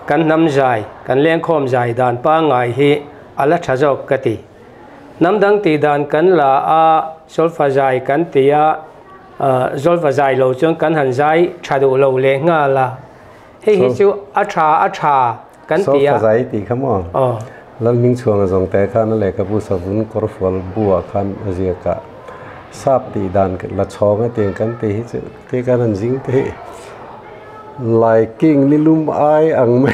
kan nam zai kan leng khom zai dan pa ngai hi ala tha jok ka ti nam dang ti dan kan la a solfa zai kan tia solfa zai lo chuan kan han zai thadu lo le nga la hei hi chu atha kan tia solfa zai ti khamo lan ming chuang zong te khan le ka bu sabun korfol bua khan azia ka sap ti dan la chong te kan te hi chu te kan an jing te liking lilum ai ang me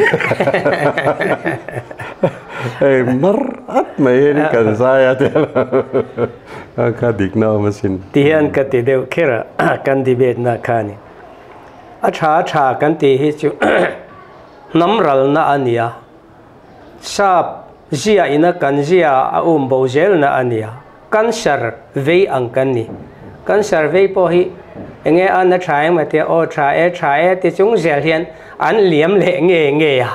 ei mar at me ni kan saya te ka dik na masin tian ka ti deu khera kan debate na khani atha kan ti hi chu namral na ania sap zia ina kan zia a bozel na ania kan sar vei ang kan ni kan sar vei po hi enge an na thai ma te o thae ti chung zel hian an liam le nge ya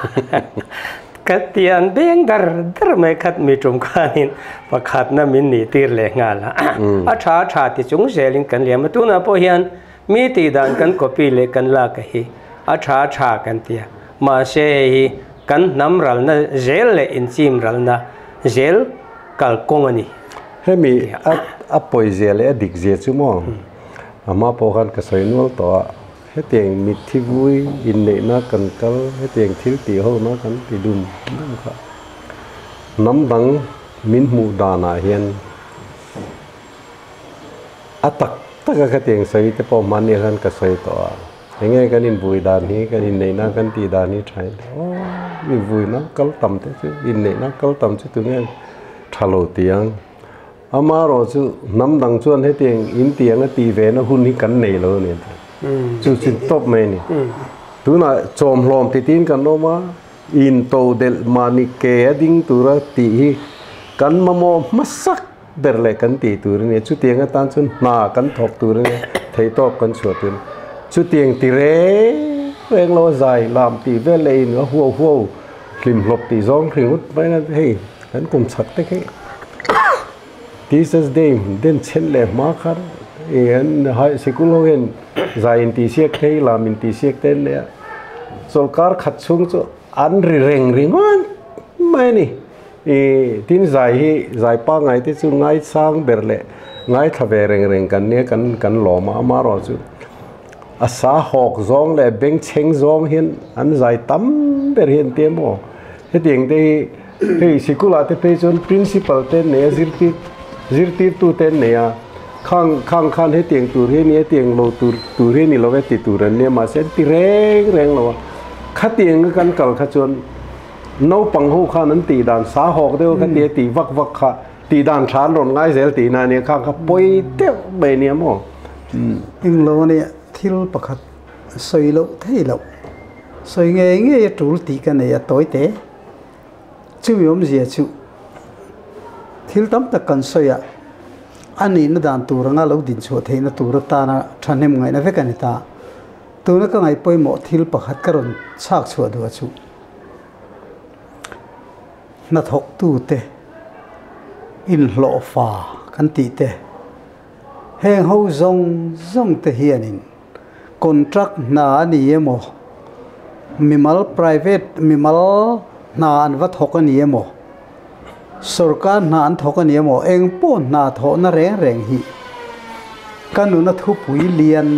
katian beng dar me khat mi tum khanin pakhat na min ni tir le nga la atha ti chung zelin kan liam tu na po hian mi ti dan kan copy le kan la ka hi atha kan tia ma se hi kan namral na zel le in chim ral na zel kal kong ani hemi a poizel e dik je chu mo ama po khan ka soinol to he teng mit thi vui in ne na kan kal he teng thil ti ho na kan ti dum kha nam dang min mu dana hian atak taka ka teng sai te po man ne khan ka soi to enge kan in vui dan hi kan in ne na kan ti dan hi thai mi vui na kal tam te chu in ne na kal tam chu tu nge thalo tiang ama ro chu nam dang chuan he tiang in tiang a ti ve na hun hi kan nei lo ne chu chin top me ni tu na chom hlom ti tin kan no ma in to del mani ke ading tura ti hi kan mamo masak der le kan ti tur ne chu tiang a tan chun na kan thok tur ne thei top kan chu tin chu tiang ti re reng lo zai lam ti ve le in huo คลิมหลบตีซองคลิมไปนั่นเฮ้ยฉันกลุ่มสักแต่แค่ Teachers Day den chen le ma khan en high school hen zain ti siek thei la min ti siek ten le solkar khat chung chu an ri reng ringon mai ni tin zai pa ngai te chu ngai sang berle ngai thave reng kan ne kan lo ma ro chu asa hok zong le beng cheng zong hin an zai tam ber hin te mo he ting te he sikula te pe chon principal te ne zirti tu te ne ya khang he ting tur he ne ting lo tur he ni lo ve ti tur ne ma sen ti reng lo kha ting kan kal kha chon no pang ho kha nan ti dan sa hok de kha ti ti vak kha ti dan than ron ngai zel ti na ne kha poi te be ne mo ing lo ne thil pakhat soi lo thei lo soi nge tul ti kan ne ya toi te chu yom zia chu thil tam ta kan soi ya ani na dan tur nga lo din chu thei na tur ta na thanem ngai na ve kan ta tu na ka ngai poi mo thil pakhat karon chak chu do chu na thok tu te in lo fa kan ti te heng ho zong te hianin contract na ni emo mimal private mimal na an va thok ani emo sarkar na an thok ani emo eng po na tho na reng hi kanu na thu pui lian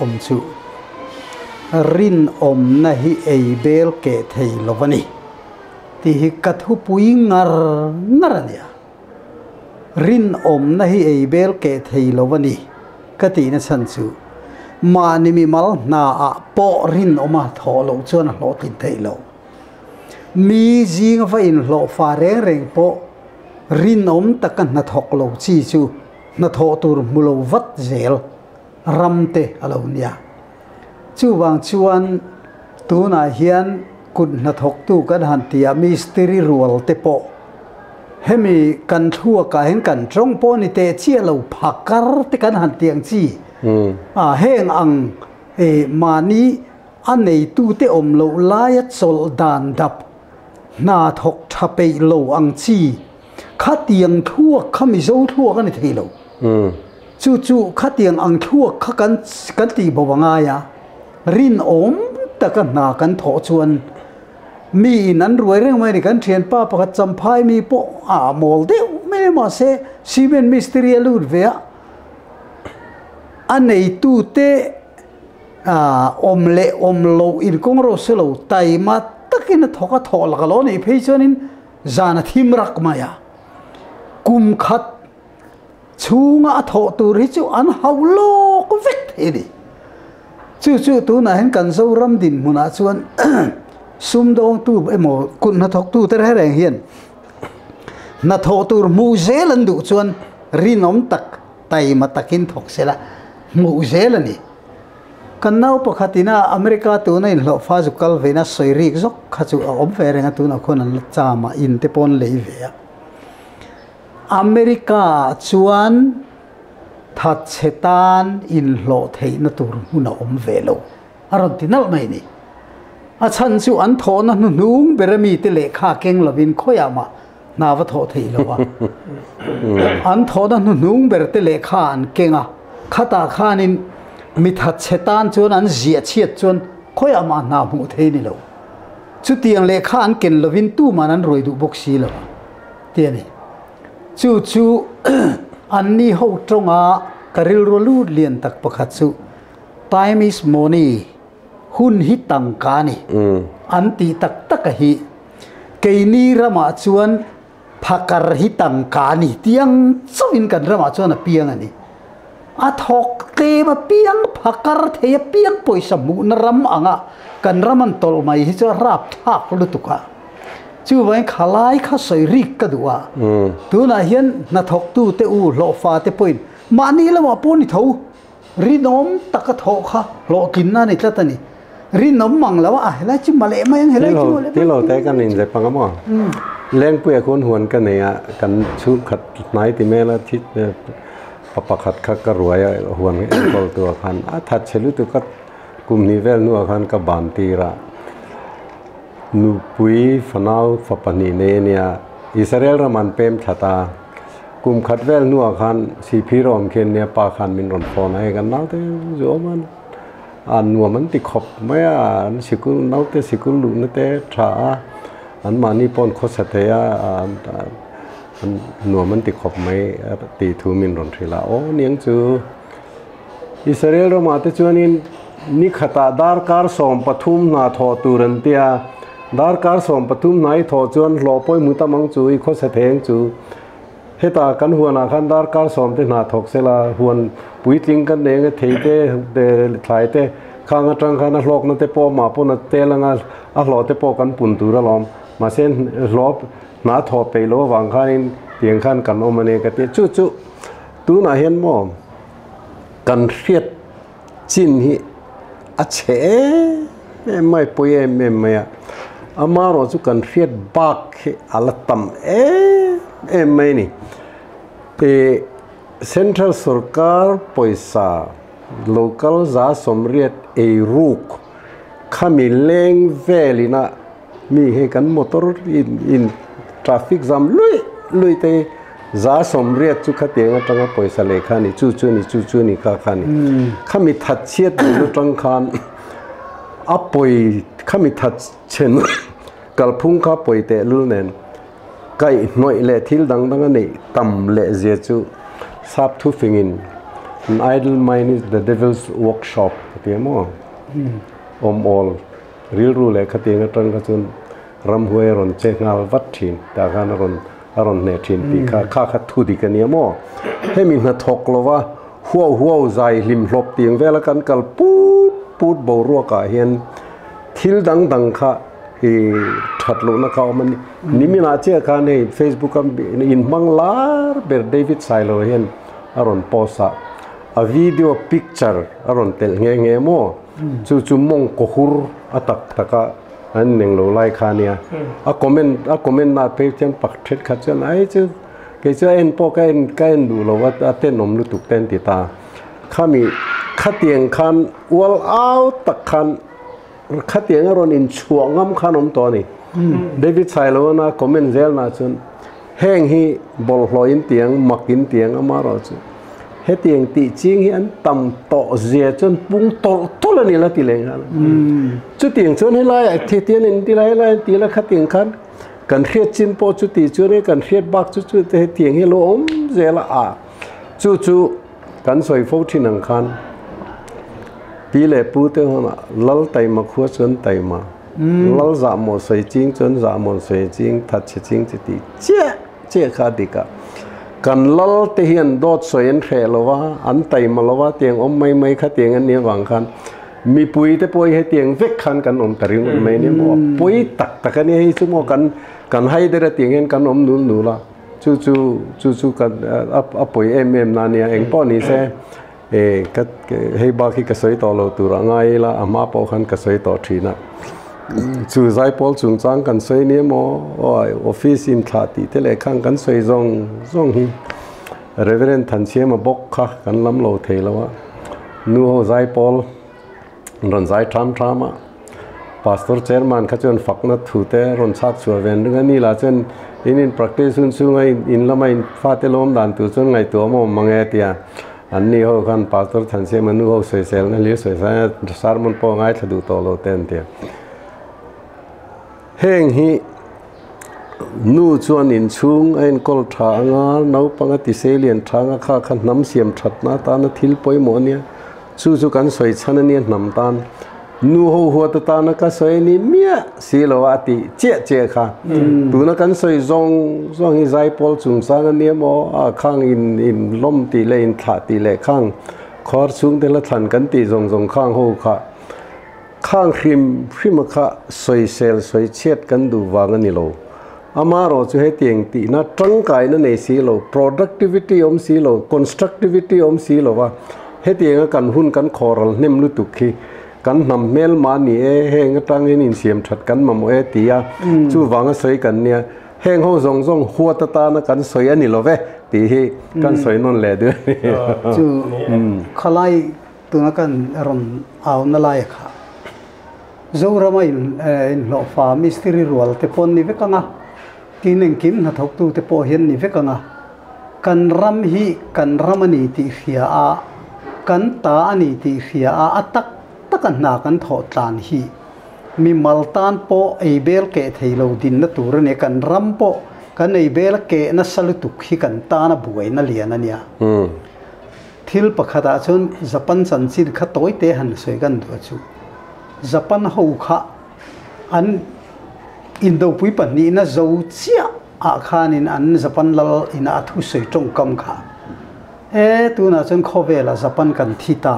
om chu rin om na hi ei bel ke thei lovani ti hi ka thu pui ngar narania rin om na hi ei bel ke thei lovani ka ti na san chu ma ni mi mal na a po rin oma tho lo chuan lo tin thei lo mi jing fa in lo fa reng po rin om takan na thok lo chi chu na tho tur mulo vat zel ramte alo nia chu wang chuan tu na hian kun na thok tu kan han tia mystery rual te po hemi kan thua ka hen kan trong po ni te chia lo phakar te kan han tiang chi heng ang mani anei tu te om lo lai chol dan dap na thok thape lo ang chi kha tiang thua khami zo thua kan thei lo chu kha tiang ang thua kha kan ti bawanga ya rin om ta kan na kan tho chuan mi nan ruai reng mai ni kan thian pa pakhat champhai mi po mol de me ma se simen mystery alut ve anei tu te om lo in kong ro se lo tai ma takin thoka thol ga lo nei phei chonin zana thim rak maya kum khat chunga tho tu ri chu an haulo ko vek thedi chu tu na hen kan zo ram din muna chuan sum dong tu emo kun na thok tu te reng hian na tho tur mu zelan du chuan rinom tak tai ma takin thok sela mu zelani kan nau pakhatina america tu na in lo fa zukal veina soiri zok khachu om ferenga tu na khon an chama in te pon lei ve america chuan that chetan in lo thei na tur huna om velo aron tinal mai ni a chan chu an tho na nung berami te le kha keng lovin khoyama na va tho thei lowa an tho na nung ber te le kha an kenga khata khanin mi that chetan chon an zia chiat chon khoyama na mu thei ni lo chu tiang le kha an ken lovin tu manan roi du boxi lo tiani chu an ni ho tonga karil rolu lian tak pakhat chu time is money hun hi tang ka ni an ti tak hi keini rama chuan phakar hi tang ka ni tiang chuin kan rama chuan a piang ani a thok te ma piang phakar the piang poisa mu na ram anga kan raman tol mai hi chu rap thak lu tuka chu vai khalai kha soi rik ka duwa tu na hian na thok tu te u lo fa te point mani la ma poni tho rinom taka tho kha lo kin na ni tlatani rinom manglawa la chi male ma yang helai chu le ti lo te kan in je pangamo leng pu kon huan kan ne ya kan chu khat nai ti me la thi papa khat kha ka ruaya huan kol tu khan a that chelu tu ka kum ni vel nu khan ka ban ti ra nu pui fanau fapani ne nia Israel raman pem thata cùng khát vel nua khan si phi rom khen nia pa khan min ron phone hay kan nau te zo man an nua man ti khop mai an sikul nau te sikul lu na te tha an mani pon kho sa te an nua man ti khop mai ti thu min ron thila o niang chu Israel ro ma te chuanin ni khata dar kar som pathum na tho turan tia dar kar som pathum nai tho chuan lo poi mutamang chu I kho sa theng chu heta kan huana khan dar kar som te na thok sela huan puiting kan ne thei te de thlai te khang atang khan hlok na te po ma po na te langa a hlo te po kan pun tu ra lom ma sen hlo na tho pe lo wang khan tiang khan kan o mane ka te chu chu tu na hen mo kan riat chin hi a che mai poi em mai amaro chu kan riat bak alatam mai ni te central sarkar poisa local za somriat e ruk khami leng velina mi he kan motor in traffic jam lui te za somriat chu khatenga tanga poisa le khani chu ni kha khani khami that chiat lu tang khan apoi khami that chen kalphung kha poite lu nen kai noi le thil dang nei tam le je chu sap thu fingin an idle mind is the devil's workshop tiamo all real rule khatenga tang ka chun ram huai ron che ngal wat thin ta kan ron ne thin ti kha thu di kan yamo hemin na thok lova huau zai lim hlop tiang vela kan kal put bo ro ka hian thil dang kha hi thatlo na ka man nimina che ka nei Facebook in manglar ber David Silo hian aron posa a video picture aron tel nge mo chu mong ko hur atak taka an neng lo lai khania a comment na pe chen pak thet kha chen ai chu ke cha en po ka en du lo wa ten nom lu tuk ten ti ta khami khatieng khan wal out tak khan khatieng aron in chuangam khanom to ni David Silo na comment zel na chun heng hi bol hloin tiang makin tiang amaro chu he tiang ti ching hi an tam to zia chun pung to la ni la ti leng ha chu tiang chun he lai thi tian in ti lai ti la khatieng khan kan hriat chin po chu ti chu re kan hriat bak chu te tiang hi lo om zela a chu kan soi fo thin ang khan pi le pu te hona lal tai ma khua chun tai ma lal za mo sei ching chun za mo sei ching that chi ching chi ti che kha dika kan lal te hian dot soyen khe lowa an tai ma lowa tiang om mai kha tiang an ni wang khan mi pui te poi he tiang vek khan kan om taring mai ni mo pui tak ani hi chu mo kan hai dera tiang hen kan om nu la chu kan a poi em na ni eng po ni se ka hei ba ki ka soi to lo tu ra ngai la ama po khan ka soi to thina chu zai pol chung chang kan soi ni mo office in thati te le khang kan soi zong hi reverend than che ma bok kha kan lam lo thei lawa nu ho zai pol ron zai tham ma pastor chairman kha chon fakna thu te ron chak chu ven ringa ni la chen in practice sun su ngai in lamai fa te lom dan tu chon ngai to mo mange tia an ni ho khan pastor than che ma nu ho soi sel na li soi sa sermon po ngai thadu to lo ten tia heng hi nu chuan in chung ein kol tha anga nau panga ti selian thanga kha khan nam siam that na ta na thil poi mo nia chu kan soi chan ani nam tan nu ho ta na ka soi ni mia silawati che kha tu na kan soi zong hi zai pol chung sang ani mo a khang in lom ti le in tha ti le khang khor chung te la than kan ti zong khang ho kha khang khrim kha soi sel soi chet kan du wang ani lo amaro chu he tiang ti na tang kai na nei si lo productivity om si lo constructivity om si lo wa he tiang kan hun kan khoral nem lu tu khi kan nam mel ma ni heng tang in siam that kan mam tia chu wang soi kan nia heng ho zong huwa ta na kan soi ani lo ve ti hi kan soi non le de chu khalai tu na kan ron au na lai kha zo rama in lo fa mystery rual te pon ni ve kanga kineng kim na thok tu te po hian ni ve kanga kan ram hi kan ramani ti khia a kan ta ani ti khia a atak takan na kan tho tlan hi mi maltan po eibel ke theilo din na tur ne kan ram po kan eibel ke na salutuk hi kan ta na buai na lian ania thil pakhata chun japan chanchin kha toy te han soi kan du chu japan ho kha an indo pui pan ni na zo chia a khanin an japan lal in a thu soi tong kam kha tu na chun khovela japan kan thita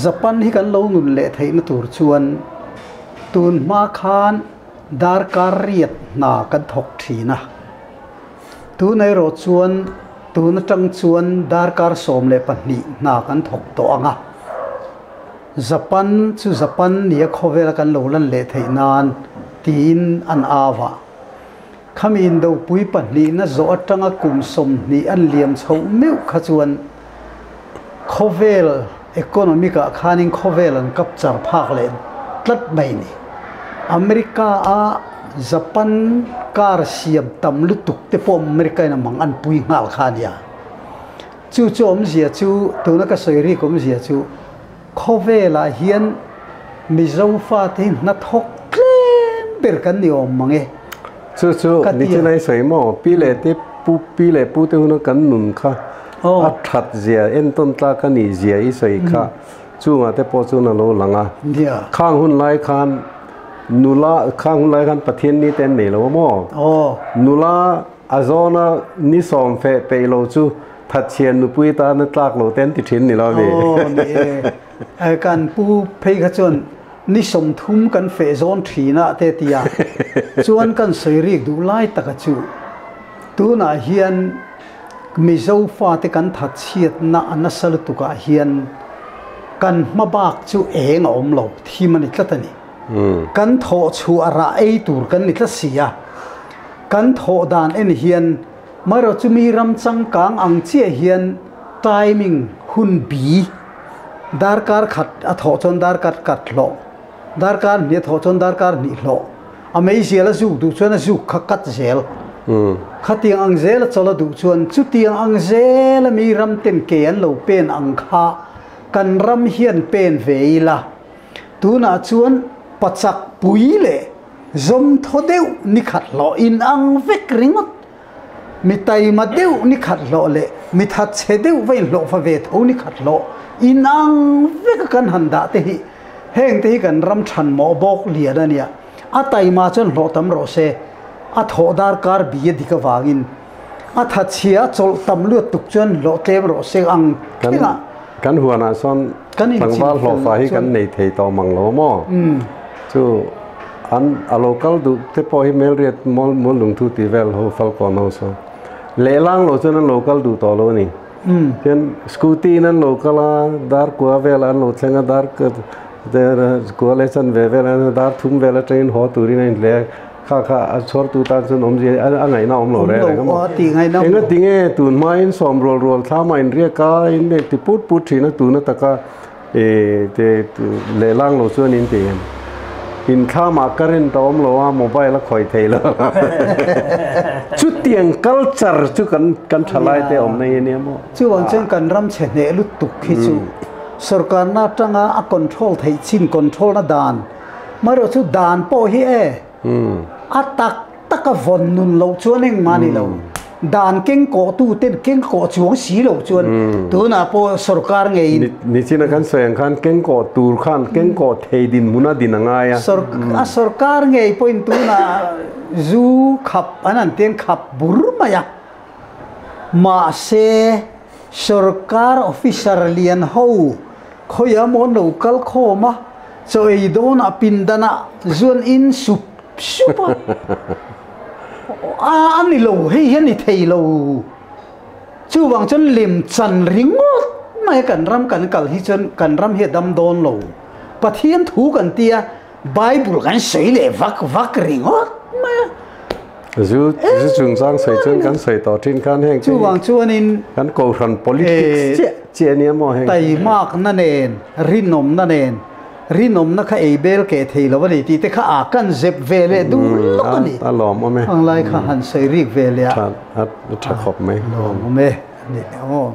japan hi kan lo nun le theina tur chuan tun ma khan dar kariat na kan thok thina tu nei ro chuan tu na tang chuan dar kar som le pani na kan thok to anga japan chu japan ni khovela kan lo lan le theinan tin an awa khamin do pui pani na zo atanga kum som ni an liam chho meu kha chuan khovel economic a khanin khovel an capture phak le tlat mai ni america a japan kar siam tam lu tuk te pom america na mang an pui ngal khania chu chom zia chu tuna ka soiri kom zia chu khovela hian mizo fa te na thok klem per kan ni om mange chu ni chu nai soi mo pi le pu te hu kan nun kha a that zia en ton tla ka ni zia I soi kha chu ma te po chu na lo langa khang hun lai khan nula khang hun lai khan pathian ni ten nei lo mo nula azona ni som fe pe lo chu that chian nu pui ta na tlak lo ten ti thin ni lo ni ai kan pu phei kha chon ni som thum kan fe zon thina te tia chuan kan soirik du lai taka chu tu na hian mizo fa te kan that chiat na anasal tu ka hian kan mabak chu eng om lo thimani tlatani kan tho chu ara ei tur kan ni tla sia kan tho dan en hian maro chu mi ram chang kang ang che hian timing hun bi dar kar khat a tho chon dar kar kat lo dar kar ni tho chon dar kar ni lo amei zel zu du chona zu khakat zel khatiang ang zel chola du chuan chu tiang ang zel mi ram ten ke an lo pen ang kha kan ram hian pen veila tuna chuan pachak puile zom thodeu ni khat lo in ang vek ringot mi tai ma deu ni khat lo le mi that che deu vai lo fa ve tho ni khat lo in ang vek kan handa te hi heng te hi kan ram than mo bok lian ania a tai ma chon lo tam ro se a thodar kar bi dika wangin a that chia chol tam lu tuk chon lo tem ro se ang kan huana son tangwal lo fa hi kan nei thei to mang lo mo chu an a local du te po hi mel riat mol lung thu ti vel ho fal ko no so le lang lo chon local du to lo ni ken scooty nan local a dar ko vel an lo thenga dar ka der ko le chan ve vel an dar thum vel train ho turi nei le kha a chor tu ta chon om je a ngai na om lo re mo ti ngai na enga tinge tun ma in som rol tha ma in ria ka in de ti put thina tu na taka te le lang lo chuan in tin in kha ma karen ta om lo a mobile khoi thei lo chu tiang culture chu kan thalai te om nei ne mo chu wang chen kan ram che ne lu tuk khi chu sarkar na tanga a control thei chin control na dan maro chu dan po hi atak taka von nun lo chuan eng mani lo dan keng ko tu ten keng ko chuang si lo chuan tu na po sarkar ngei ni china kan soyang khan keng ko tur khan keng ko thei din muna din anga ya sarkar ngei point tu na zu khap anan ten khap burma ya ma se sarkar officer lian ho khoya mon local khoma so ei don apindana zon in sup super ani lo hei hian ni thei lo chu wang chon lim chan ringot mai kan ram kan kal hi chon kan ram he dam don lo pathian thu kan tia bible kan sei le vak ringot ma zu chung sang sei chon kan sei to tin kan heng chu wang chuan in kan ko ran politics che ni mo heng tai mak na nen rinom na nen rinom na kha ebel ke theilo wani ti te kha a kan zep vele du lokani ta lom me ang lai kha han sai rik vele ta khop me lo me ni o